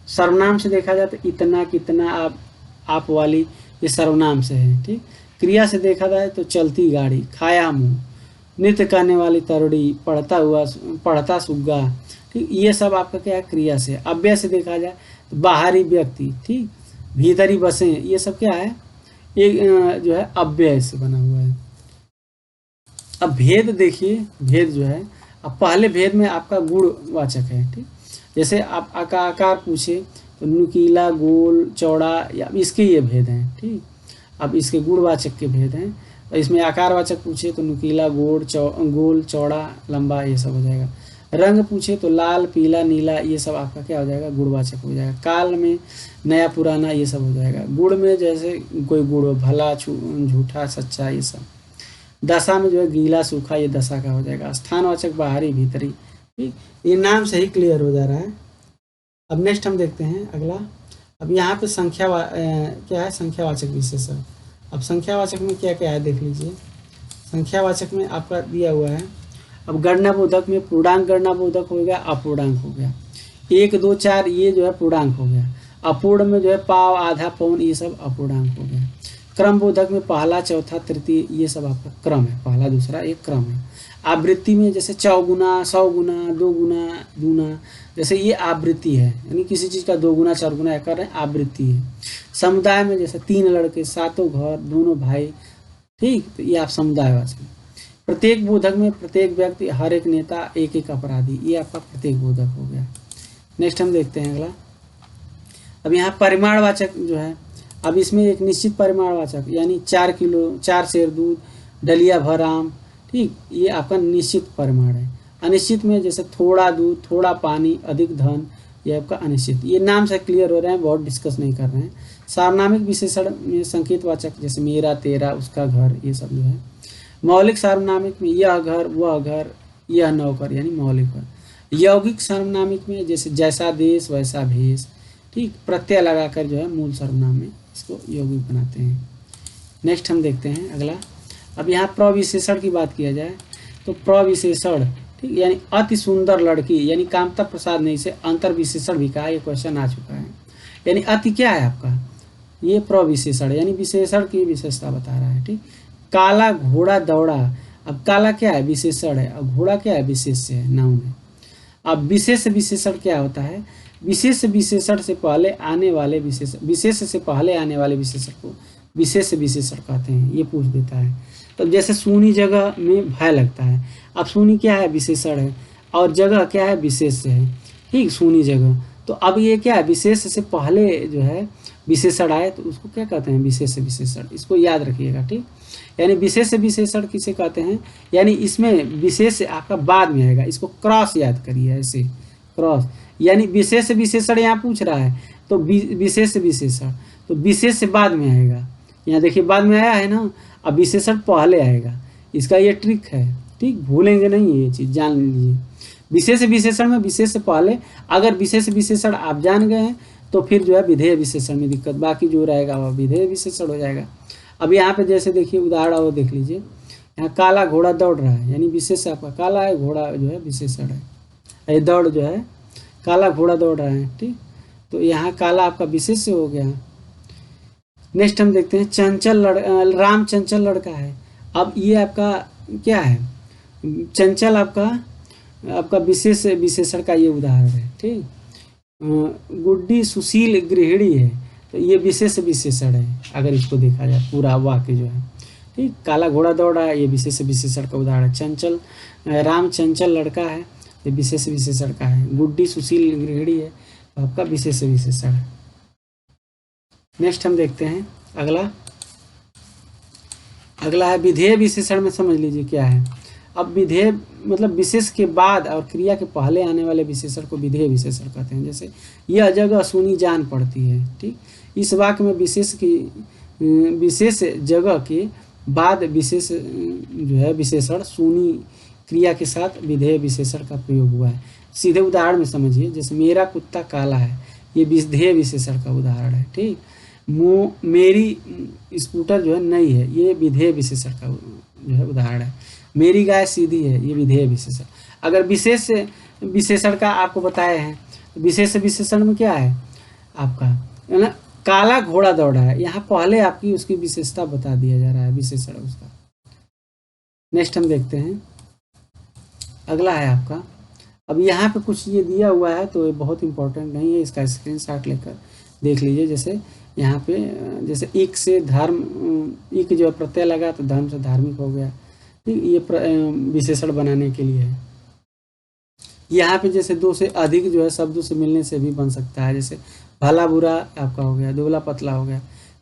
सर्वनाम से देखा जाए तो इतना, कितना, आप वाली, ये सर्वनाम से है, ठीक। क्रिया से देखा जाए तो चलती गाड़ी, खाया मुँह, नृत्य करने वाली तरुड़ी, पढ़ता सुग्गा, ठीक, ये सब आपका क्या है? क्रिया से। अव्यय से देखा जाए तो बाहरी व्यक्ति, ठीक, भीतरी बसें, ये सब क्या है? एक जो है अव्यय से बना हुआ है। अब भेद देखिए, भेद जो है, अब पहले भेद में आपका गुणवाचक है, ठीक। जैसे आप आकार पूछे तो नुकीला, गोल, चौड़ा, या इसके ये भेद हैं, ठीक। अब इसके गुणवाचक के भेद हैं। तो इसमें आकारवाचक पूछे तो नुकीला, गोल, चौड़ा, लंबा, ये सब हो जाएगा। रंग पूछे तो लाल, पीला, नीला, ये सब आपका क्या हो जाएगा? गुणवाचक हो जाएगा। काल में नया, पुराना, ये सब हो जाएगा। गुण में जैसे कोई गुण, भला, झूठा, सच्चा, ये सब। दशा में जो है गीला, सूखा, ये दशा का हो जाएगा। स्थानवाचक बाहरी, भीतरी, ठीक, ये नाम से ही क्लियर हो जा रहा है। अब नेक्स्ट हम देखते हैं अगला। अब यहाँ पे क्या है? संख्यावाचक विशेषण। अब संख्यावाचक में क्या क्या है देख लीजिए। संख्यावाचक में आपका दिया हुआ है, अब गणनाबोधक में पूर्णांक गणनाबोधक हो गया, अपूर्णांक हो गया। 1, 2, 4 ये जो है पूर्णांक हो गया। अपूर्ण में जो है पाव, आधा, पौन, ये सब अपूर्णांक हो गया। क्रम बोधक में पहला, चौथा, तृतीय, ये सब आपका क्रम है, पहला, दूसरा, एक क्रम है। आवृत्ति में जैसे 100 गुना, 100 गुना, 2 गुना, दूना, जैसे ये आवृत्ति है, यानी किसी चीज़ का 2 गुना, 4 गुना कर रहे हैं, आवृत्ति है। समुदाय में जैसे 3 लड़के, 7 घर, दोनों भाई, ठीक, तो ये आप समुदायवाचक। प्रत्येक बोधक में प्रत्येक व्यक्ति, हर एक नेता, एक एक अपराधी, ये आपका प्रत्येक बोधक हो गया। नेक्स्ट हम देखते हैं अगला। अब यहाँ परिमाणवाचक जो है, अब इसमें एक निश्चित परिमाणवाचक, यानी 4 किलो, 4 सेर दूध, डलिया भर आम, ठीक, ये आपका निश्चित परिमाण है। अनिश्चित में जैसे थोड़ा दूध, थोड़ा पानी, अधिक धन, ये आपका अनिश्चित। ये नाम से क्लियर हो रहे हैं, बहुत डिस्कस नहीं कर रहे हैं। सार्वनामिक विशेषण में संकेतवाचक जैसे मेरा, तेरा, उसका घर, ये सब जो है। मौलिक सार्वनामिक में यह घर, वह घर, यह नौकर, यानी मौलिक है। यौगिक सार्वनामिक में जैसे जैसा देश वैसा भेष, ठीक, प्रत्यय लगाकर जो है मूल सर्वनाम में इसको यौगिक बनाते हैं। नेक्स्ट हम देखते हैं अगला। अब यहाँ प्रविशेषण की बात किया जाए तो प्रविशेषण, ठीक, यानी अति सुंदर लड़की, यानी कामता प्रसाद नहीं से अंतर विशेषण भी कहा, ये क्वेश्चन आ चुका है। यानी अति क्या है आपका? ये प्रविशेषण, यानी विशेषण की विशेषता बता रहा है, ठीक। काला घोड़ा दौड़ा, अब काला क्या है? विशेषण है। अब घोड़ा क्या है? विशेष्य है, नाउन है। अब विशेष विशेषण क्या होता है? विशेष विशेषण से पहले आने वाले विशेष से पहले आने वाले विशेषण को विशेष विशेषण कहते हैं, ये पूछ देता है। तो जैसे सूनी जगह में भय लगता है, अब सूनी क्या है, विशेषण है, और जगह क्या है, विशेष है, ठीक, सूनी जगह। तो अब ये क्या है, विशेष से पहले जो है विशेषण आए तो उसको क्या कहते हैं, विशेष विशेषण, इसको याद रखिएगा, ठीक। यानी विशेष विशेषण किसे कहते हैं, यानी इसमें विशेष आपका बाद में आएगा, इसको क्रॉस याद करिए, ऐसे क्रॉस, यानी विशेष विशेषण यहाँ पूछ रहा है तो विशेष विशेषण, तो विशेष से बाद में आएगा, यहाँ देखिए बाद में आया है ना, अब विशेषण पहले आएगा, इसका ये ट्रिक है, ठीक, भूलेंगे नहीं, ये चीज़ जान लीजिए। विशेष विशेषण में विशेष से पहले, अगर विशेष विशेषण आप जान गए हैं तो फिर जो है विधेय विशेषण में दिक्कत, बाकी जो रहेगा वह विधेय विशेषण हो जाएगा। अब यहाँ पे जैसे देखिए उदाहरण और देख लीजिए, यहाँ काला घोड़ा दौड़ रहा है, यानी विशेष आपका काला है, घोड़ा जो है विशेषण है, ये दौड़ जो है काला घोड़ा दौड़ रहा है, ठीक, तो यहाँ काला आपका विशेष हो गया। नेक्स्ट हम देखते हैं चंचल राम चंचल लड़का है। अब ये आपका क्या है, चंचल आपका विशेष विशेषण का ये उदाहरण है, ठीक। गुड्डी सुशील गृहिणी है, तो ये विशेष विशेषण है अगर इसको देखा जाए पूरा वाक्य जो है, ठीक। काला घोड़ा दौड़ रहा है, ये विशेष विशेषण का उदाहरण है। चंचल राम चंचल लड़का है, ये विशेष विशेषण का है। गुड्डी सुशील गृहिणी है, तो आपका विशेष विशेषण है। नेक्स्ट हम देखते हैं अगला है विधेय विशेषण में, समझ लीजिए क्या है। अब विधेय मतलब विशेष के बाद और क्रिया के पहले आने वाले विशेषण को विधेय विशेषण कहते हैं। जैसे यह जगह सुनी जान पड़ती है, ठीक, इस वाक्य में विशेष जगह के बाद विशेष जो है विशेषण सुनी क्रिया के साथ विधेय विशेषण का प्रयोग हुआ है। सीधे उदाहरण में समझिए, जैसे मेरा कुत्ता काला है, ये विधेय विशेषण का उदाहरण है, ठीक। मेरी स्कूटर जो है नई है, ये विधेय विशेषण का जो है उदाहरण है। मेरी गाय सीधी है, ये विधेय विशेषण। अगर विशेष विशेषण का आपको बताए हैं, विशेष विशेषण में क्या है आपका, है ना, काला घोड़ा दौड़ा है, यहाँ पहले आपकी उसकी विशेषता बता दिया जा रहा है, विशेषण उसका। नेक्स्ट हम देखते हैं अगला है आपका, अब यहाँ पे कुछ ये दिया हुआ है तो ये बहुत इंपॉर्टेंट नहीं है, इसका स्क्रीनशॉट लेकर देख लीजिए। जैसे यहाँ पे जैसे एक से धर्म, एक जो प्रत्यय लगा तो धर्म से धार्मिक हो गया, ठीक, ये विशेषण बनाने के लिए है। यहाँ पे जैसे दो से अधिक जो है शब्दों से मिलने से भी बन सकता है, जैसे भला बुरा आपका हो गया, दुबला पतला हो गया।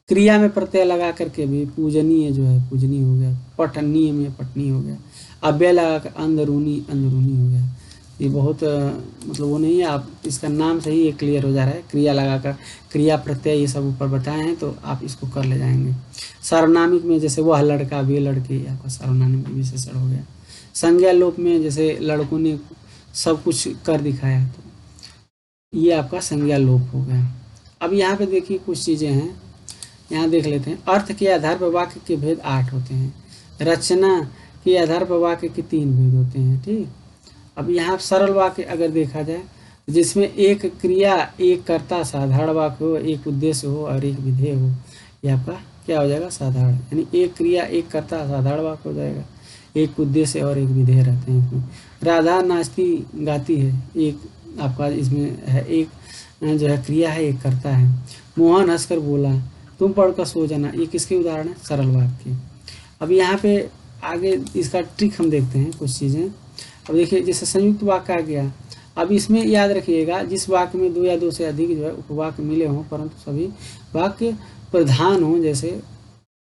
क्रिया में प्रत्यय लगा करके भी पूजनीय जो है पूजनी हो गया, पठनीय में पटनी हो गया, अव्यय लगा कर अंदरूनी अंदरूनी हो गया। ये बहुत मतलब वो नहीं है, आप इसका नाम से ही ये क्लियर हो जा रहा है। क्रिया लगाकर क्रिया प्रत्यय ये सब ऊपर बताए हैं तो आप इसको कर ले जाएंगे। सार्वनामिक में जैसे वह लड़का वे लड़के, आपका सार्वनामिक विशेषण हो गया। संज्ञा लोप में जैसे लड़कों ने सब कुछ कर दिखाया तो ये आपका संज्ञा लोप हो गया। अब यहाँ पे देखिए कुछ चीज़ें हैं, यहाँ देख लेते हैं। अर्थ के आधार पर वाक्य के भेद 8 होते हैं, रचना के आधार पर वाक्य के 3 भेद होते हैं, ठीक। अब यहाँ सरल वाक्य अगर देखा जाए जिसमें एक क्रिया एक कर्ता साधारण वाक्य हो, एक उद्देश्य हो और एक विधेय हो, ये आपका क्या हो जाएगा, साधारण। यानी एक क्रिया एक कर्ता साधारण वाक्य हो जाएगा, एक उद्देश्य और एक विधेय रहते हैं इसमें। राधा नाचती गाती है, एक आपका इसमें है, एक जो है क्रिया है, एक कर्ता है। मोहन हंसकर बोला, तुम पढ़कर सो जाना, ये किसके उदाहरण है, सरल वाक्य। अब यहाँ पे आगे इसका ट्रिक हम देखते हैं कुछ चीज़ें। अब देखिए जैसे संयुक्त वाक्य आ गया, अब इसमें याद रखिएगा जिस वाक्य में 2 या 2 से अधिक जो है उपवाक्य मिले हों परंतु सभी वाक्य प्रधान हों, जैसे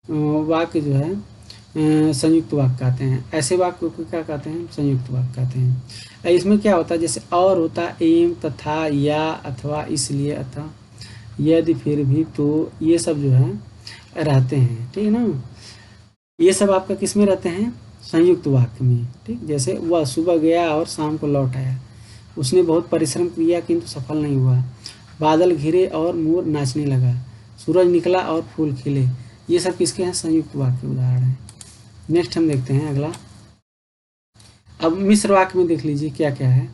वाक्य जो है संयुक्त वाक्य कहते हैं। ऐसे वाक्य को क्या कहते हैं, संयुक्त वाक्य कहते हैं। इसमें क्या होता है, जैसे और होता एवं, तथा, या, अथवा, इसलिए, अतः, यदि, फिर भी, तो, ये सब जो है रहते हैं, ठीक है ना। ये सब आपका किस में रहते हैं, संयुक्त वाक्य में, ठीक। जैसे वह सुबह गया और शाम को लौट आया, उसने बहुत परिश्रम किया किंतु सफल नहीं हुआ। बादल घिरे और मोर नाचने लगा, सूरज निकला और फूल खिले, ये सब किसके हैं, संयुक्त वाक्य उदाहरण है। नेक्स्ट हम देखते हैं अगला। अब मिश्र वाक्य में देख लीजिए क्या क्या है।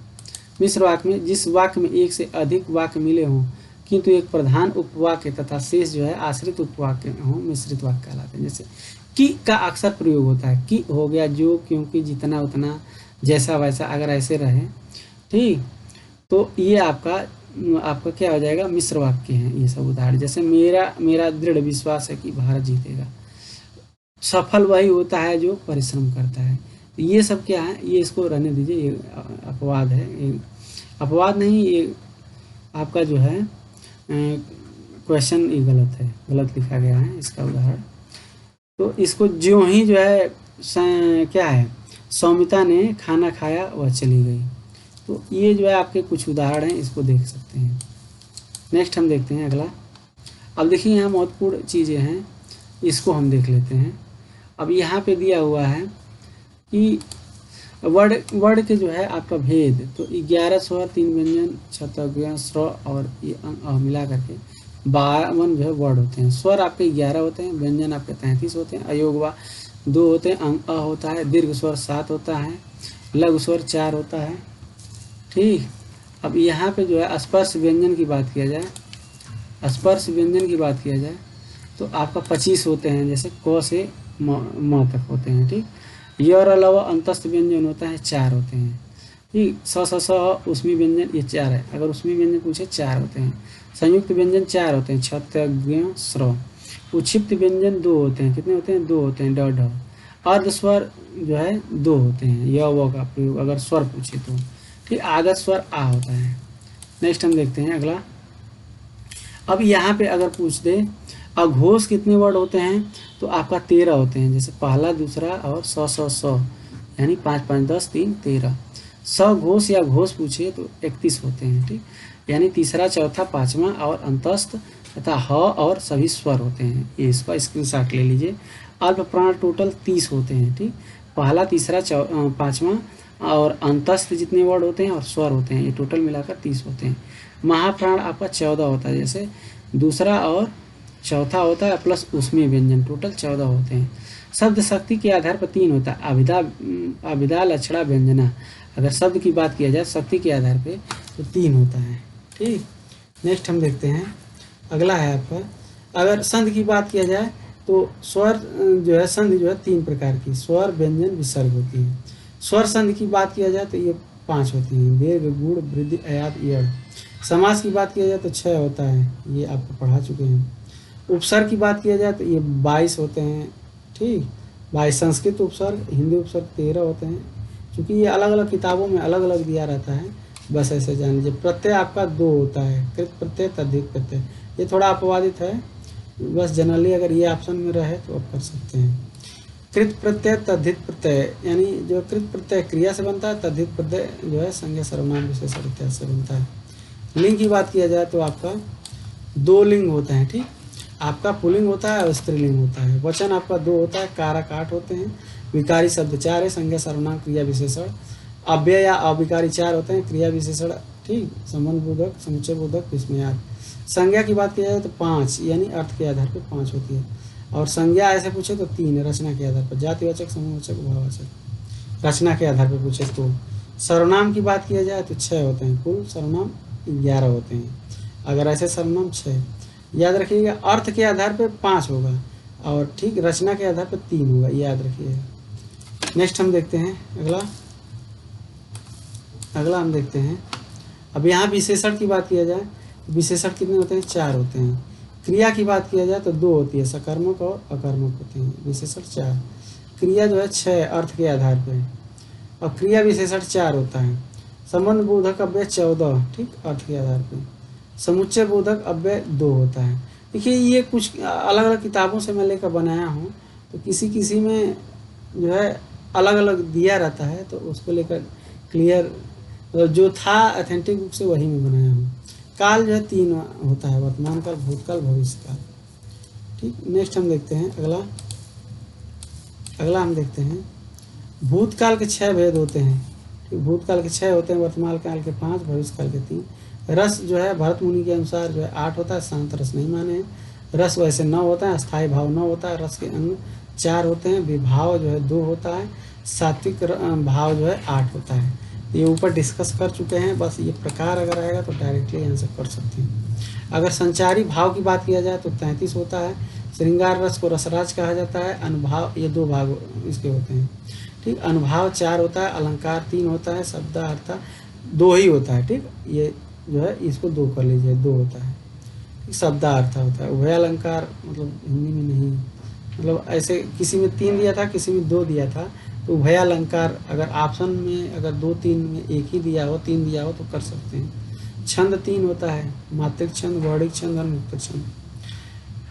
मिश्र वाक्य में जिस वाक्य में एक से अधिक वाक्य मिले हों किंतु एक प्रधान उपवाक्य तथा शेष जो है आश्रित उपवाक्य हों, मिश्रित वाक्य कहलाते हैं। जैसे कि का अक्सर प्रयोग होता है, कि हो गया, जो, क्योंकि, जितना, उतना, जैसा, वैसा, अगर ऐसे रहे, ठीक, तो ये आपका आपका क्या हो जाएगा, मिश्र वाक्य हैं ये सब उदाहरण। जैसे मेरा दृढ़ विश्वास है कि भारत जीतेगा। सफल वही होता है जो परिश्रम करता है। तो ये सब क्या है, ये इसको रहने दीजिए, ये अपवाद है, ये अपवाद नहीं, ये आपका जो है क्वेश्चन ये गलत है, गलत लिखा गया है इसका उदाहरण। तो इसको ज्यों ही जो है क्या है, सौमिता ने खाना खाया वह चली गई। तो ये जो है आपके कुछ उदाहरण हैं, इसको देख सकते हैं। नेक्स्ट हम देखते हैं अगला। अब देखिए यहाँ महत्वपूर्ण चीज़ें हैं, इसको हम देख लेते हैं। अब यहाँ पे दिया हुआ है कि वर्ड के जो है आपका भेद, तो 11 स्वर, 3 व्यंजन, 6 स्वर और ये मिला करके 52 जो है वर्ड होते हैं। स्वर आपके 11 होते हैं, व्यंजन आपके 33 होते हैं, अयोगवा 2 होते हैं, अंग अ होता है, दीर्घ स्वर 7 होता है, लघु स्वर 4 होता है। ठीक, अब यहाँ पे जो है स्पर्श व्यंजन की बात किया जाए, स्पर्श व्यंजन की बात किया जाए तो आपका 25 होते हैं, जैसे क से म तक होते हैं। ठीक, ये और अलावा अंतस्थ व्यंजन होता है 4 होते हैं। ठीक, स उसमी व्यंजन ये 4 है, अगर उसमी व्यंजन पूछे 4 होते हैं। संयुक्त व्यंजन 4 होते हैं, छ स्र। उक्षिप्त व्यंजन 2 होते हैं, कितने होते हैं, 2 होते हैं, ड ढ। अर्ध स्वर जो है 2 होते हैं, य व का प्रयोग अगर स्वर पूछे तो। ठीक, आधा स्वर आ होता है। नेक्स्ट हम देखते हैं अगला। अब यहाँ पे अगर पूछ दे अघोष कितने वर्ड होते हैं, तो आपका 13 होते हैं, जैसे पहला, दूसरा और स यानी 5 5 10 3 13। सघोष या घोष पूछे तो 31 होते हैं। ठीक, यानी तीसरा, चौथा, पांचवा और अंतस्थ तथा ह और सभी स्वर होते हैं। ये इसका स्क्रीनशॉट ले लीजिए। अल्प प्राण टोटल 30 होते हैं। ठीक, पहला, तीसरा, पांचवा और अंतस्थ जितने वर्ड होते हैं और स्वर होते हैं, ये टोटल मिलाकर 30 होते हैं। महाप्राण आपका 14 होता है, जैसे दूसरा और चौथा होता है प्लस उसमें व्यंजन, टोटल 14 होते हैं। शब्द शक्ति के आधार पर 3 होता है, अभिधा लक्षणा व्यंजना। अगर शब्द की बात किया जाए शक्ति के आधार पे तो 3 होता है। ठीक, नेक्स्ट हम देखते हैं अगला है आपका। अगर संधि की बात किया जाए तो स्वर जो है, संधि जो है 3 प्रकार की, स्वर, व्यंजन, विसर्ग होती है। स्वर संधि की बात किया जाए तो ये 5 होती हैं, दीर्घ, गुण, वृद्धि, अयात, यड़। समास की बात किया जाए तो 6 होता है, ये आपको पढ़ा चुके हैं। उपसर्ग की बात किया जाए तो ये 22 होते हैं। ठीक, 22 संस्कृत उपसर्ग, हिंदी उपसर्ग 13 होते हैं। क्योंकि ये अलग अलग किताबों में अलग अलग दिया रहता है, बस ऐसे जान लीजिए। प्रत्यय आपका 2 होता है, कृत प्रत्यय, तद्धित प्रत्यय। ये थोड़ा अपवादित है, बस जनरली अगर ये ऑप्शन में रहे तो आप कर सकते हैं। कृत प्रत्यय, तद्धित प्रत्यय, यानी जो कृत प्रत्यय क्रिया से बनता है, तद्धित प्रत्यय जो है संज्ञा, सर्वनाम, विशेषण इत्यादि से बनता है। लिंग की बात किया जाए तो आपका 2 लिंग होते हैं। ठीक, आपका पुल्लिंग होता है और स्त्रीलिंग होता है। वचन आपका 2 होता है, कारक 8 होते हैं, विकारी शब्द 4 है, संज्ञा, सर्वनाम, क्रिया, विशेषण। अव्यय या अविकारी 4 होते हैं, क्रिया, विशेषण। ठीक, संबंध बोधक, समुच्चय बोधक, विस्मयार्थ। संज्ञा की बात किया जाए तो 5, यानी अर्थ के आधार पर 5 होती है। और संज्ञा ऐसे पूछे तो 3, रचना के आधार पर, जातिवाचक, समूहवाचक, भाववाचक। रचना के आधार पर पूछे तो। सर्वनाम की बात किया जाए तो 6 होते हैं, कुल सर्वनाम 11 होते हैं, अगर ऐसे सर्वनाम 6। याद रखिएगा, अर्थ के आधार पर 5 होगा और ठीक रचना के आधार पर 3 होगा, याद रखिएगा। नेक्स्ट हम देखते हैं अगला हम देखते हैं। अब यहाँ विशेषण की बात किया जाए, विशेषण कितने होते हैं, 4 होते हैं। क्रिया की बात किया जाए तो 2 होती है, सकर्मक और अकर्मक होते हैं, विशेषण 4। क्रिया जो है 6 अर्थ के आधार पर, और क्रिया विशेषण 4 होता है। संबंध बोधक अव्यय 14, ठीक, अर्थ के आधार पर। समुच्चय बोधक अव्यय 2 होता है। देखिए ये कुछ अलग अलग किताबों से मैं लेकर बनाया हूँ, तो किसी में जो है अलग अलग दिया रहता है, तो उसको लेकर क्लियर जो था ऑथेंटिक बुक से वही मैं बनाया हूँ। काल जो है 3 होता है, वर्तमान काल, भूतकाल, भविष्य काल। ठीक, नेक्स्ट हम देखते हैं अगला हम देखते हैं भूतकाल के 6 भेद होते हैं। ठीक, भूतकाल के 6 होते हैं, वर्तमान काल के 5, भविष्य काल के 3। रस जो है भरत मुनि के अनुसार जो है 8 होता है, शांत रस नहीं माने हैं। रस वैसे 9 होता है, अस्थायी भाव 9 होता है, रस के अंग 4 होते हैं, विभाव जो है 2 होता है, सात्विक भाव जो है 8 होता है। ये ऊपर डिस्कस कर चुके हैं, बस ये प्रकार अगर आएगा तो डायरेक्टली आंसर कर सकते हैं। अगर संचारी भाव की बात किया जाए तो 33 होता है। श्रृंगार रस को रसराज कहा जाता है। अनुभाव ये 2 भाग इसके होते हैं। ठीक, अनुभाव 4 होता है, अलंकार 3 होता है, शब्दार्थ 2 ही होता है। ठीक, ये जो है इसको 2 कर लीजिए, 2 होता है। शब्दार्थ होता है। उभयालंकार मतलब हिंदी में नहीं, मतलब ऐसे किसी में 3 दिया था, किसी में 2 दिया था, तो उभयालंकार अगर ऑप्शन में अगर 2 3 में एक ही दिया हो, 3 दिया हो तो कर सकते हैं। छंद 3 होता है, मात्रिक छंद, वर्णिक छंद और मुक्तक छंद।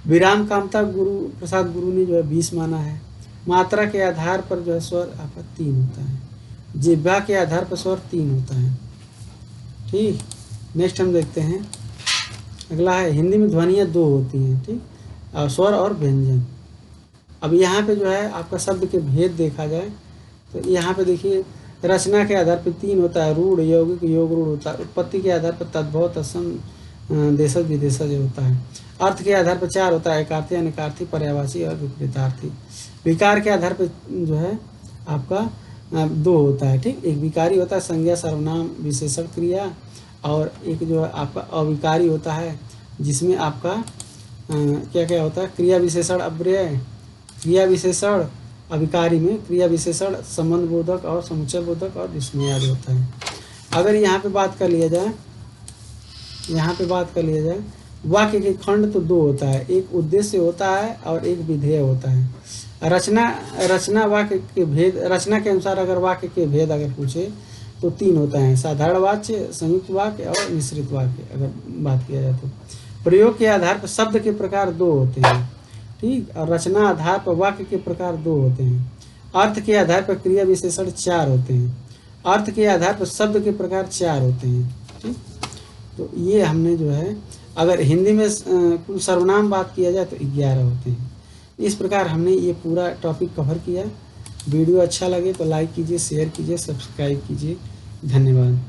विराम कामता गुरु प्रसाद गुरु ने जो है 20 माना है। मात्रा के आधार पर जो है स्वर आपका 3 होता है। जिह्वा के आधार पर स्वर 3 होता है। ठीक, नेक्स्ट हम देखते हैं अगला है हिंदी में ध्वनियाँ 2 होती हैं। ठीक, और स्वर और व्यंजन। अब यहाँ पे जो है आपका शब्द के भेद देखा जाए तो यहाँ पे देखिए रचना के आधार पर 3 होता है, रूढ़, यौगिक, योग रूढ़ होता है। उत्पत्ति के आधार पर तद्भव, तत्सम, देशज, विदेशज होता है। अर्थ के आधार पर 4 होता है, एकार्थी, अनेकार्थी, पर्यायवाची और विपरीतार्थी। विकार के आधार पर जो है आपका 2 होता है। ठीक, एक विकारी होता है संज्ञा, सर्वनाम, विशेषण, क्रिया, और एक जो है आपका अविकारी होता है जिसमें आपका क्या क्या होता है, क्रिया विशेषण, अव्यय, क्रिया विशेषण, अविकारी में क्रिया विशेषण, संबंध बोधक और समुच्चय बोधक और विस्मयादि होता है। अगर यहाँ पे बात कर लिया जाए, वाक्य के खंड तो 2 होता है, एक उद्देश्य होता है और एक विधेय होता है। रचना वाक्य के भेद, रचना के अनुसार अगर वाक्य के भेद अगर पूछे तो 3 होता है, साधारण वाक्य, संयुक्त वाक्य और मिश्रित वाक्य अगर बात किया जाए तो। प्रयोग के आधार पर शब्द के प्रकार 2 होते हैं। ठीक, और रचना आधार पर वाक्य के प्रकार 2 होते हैं। अर्थ के आधार पर क्रिया विशेषण 4 होते हैं। अर्थ के आधार पर शब्द के प्रकार 4 होते हैं। ठीक, तो ये हमने जो है अगर हिंदी में कुल सर्वनाम बात किया जाए तो 11 होते हैं। इस प्रकार हमने ये पूरा टॉपिक कवर किया। वीडियो अच्छा लगे तो लाइक कीजिए, शेयर कीजिए, सब्सक्राइब कीजिए। धन्यवाद।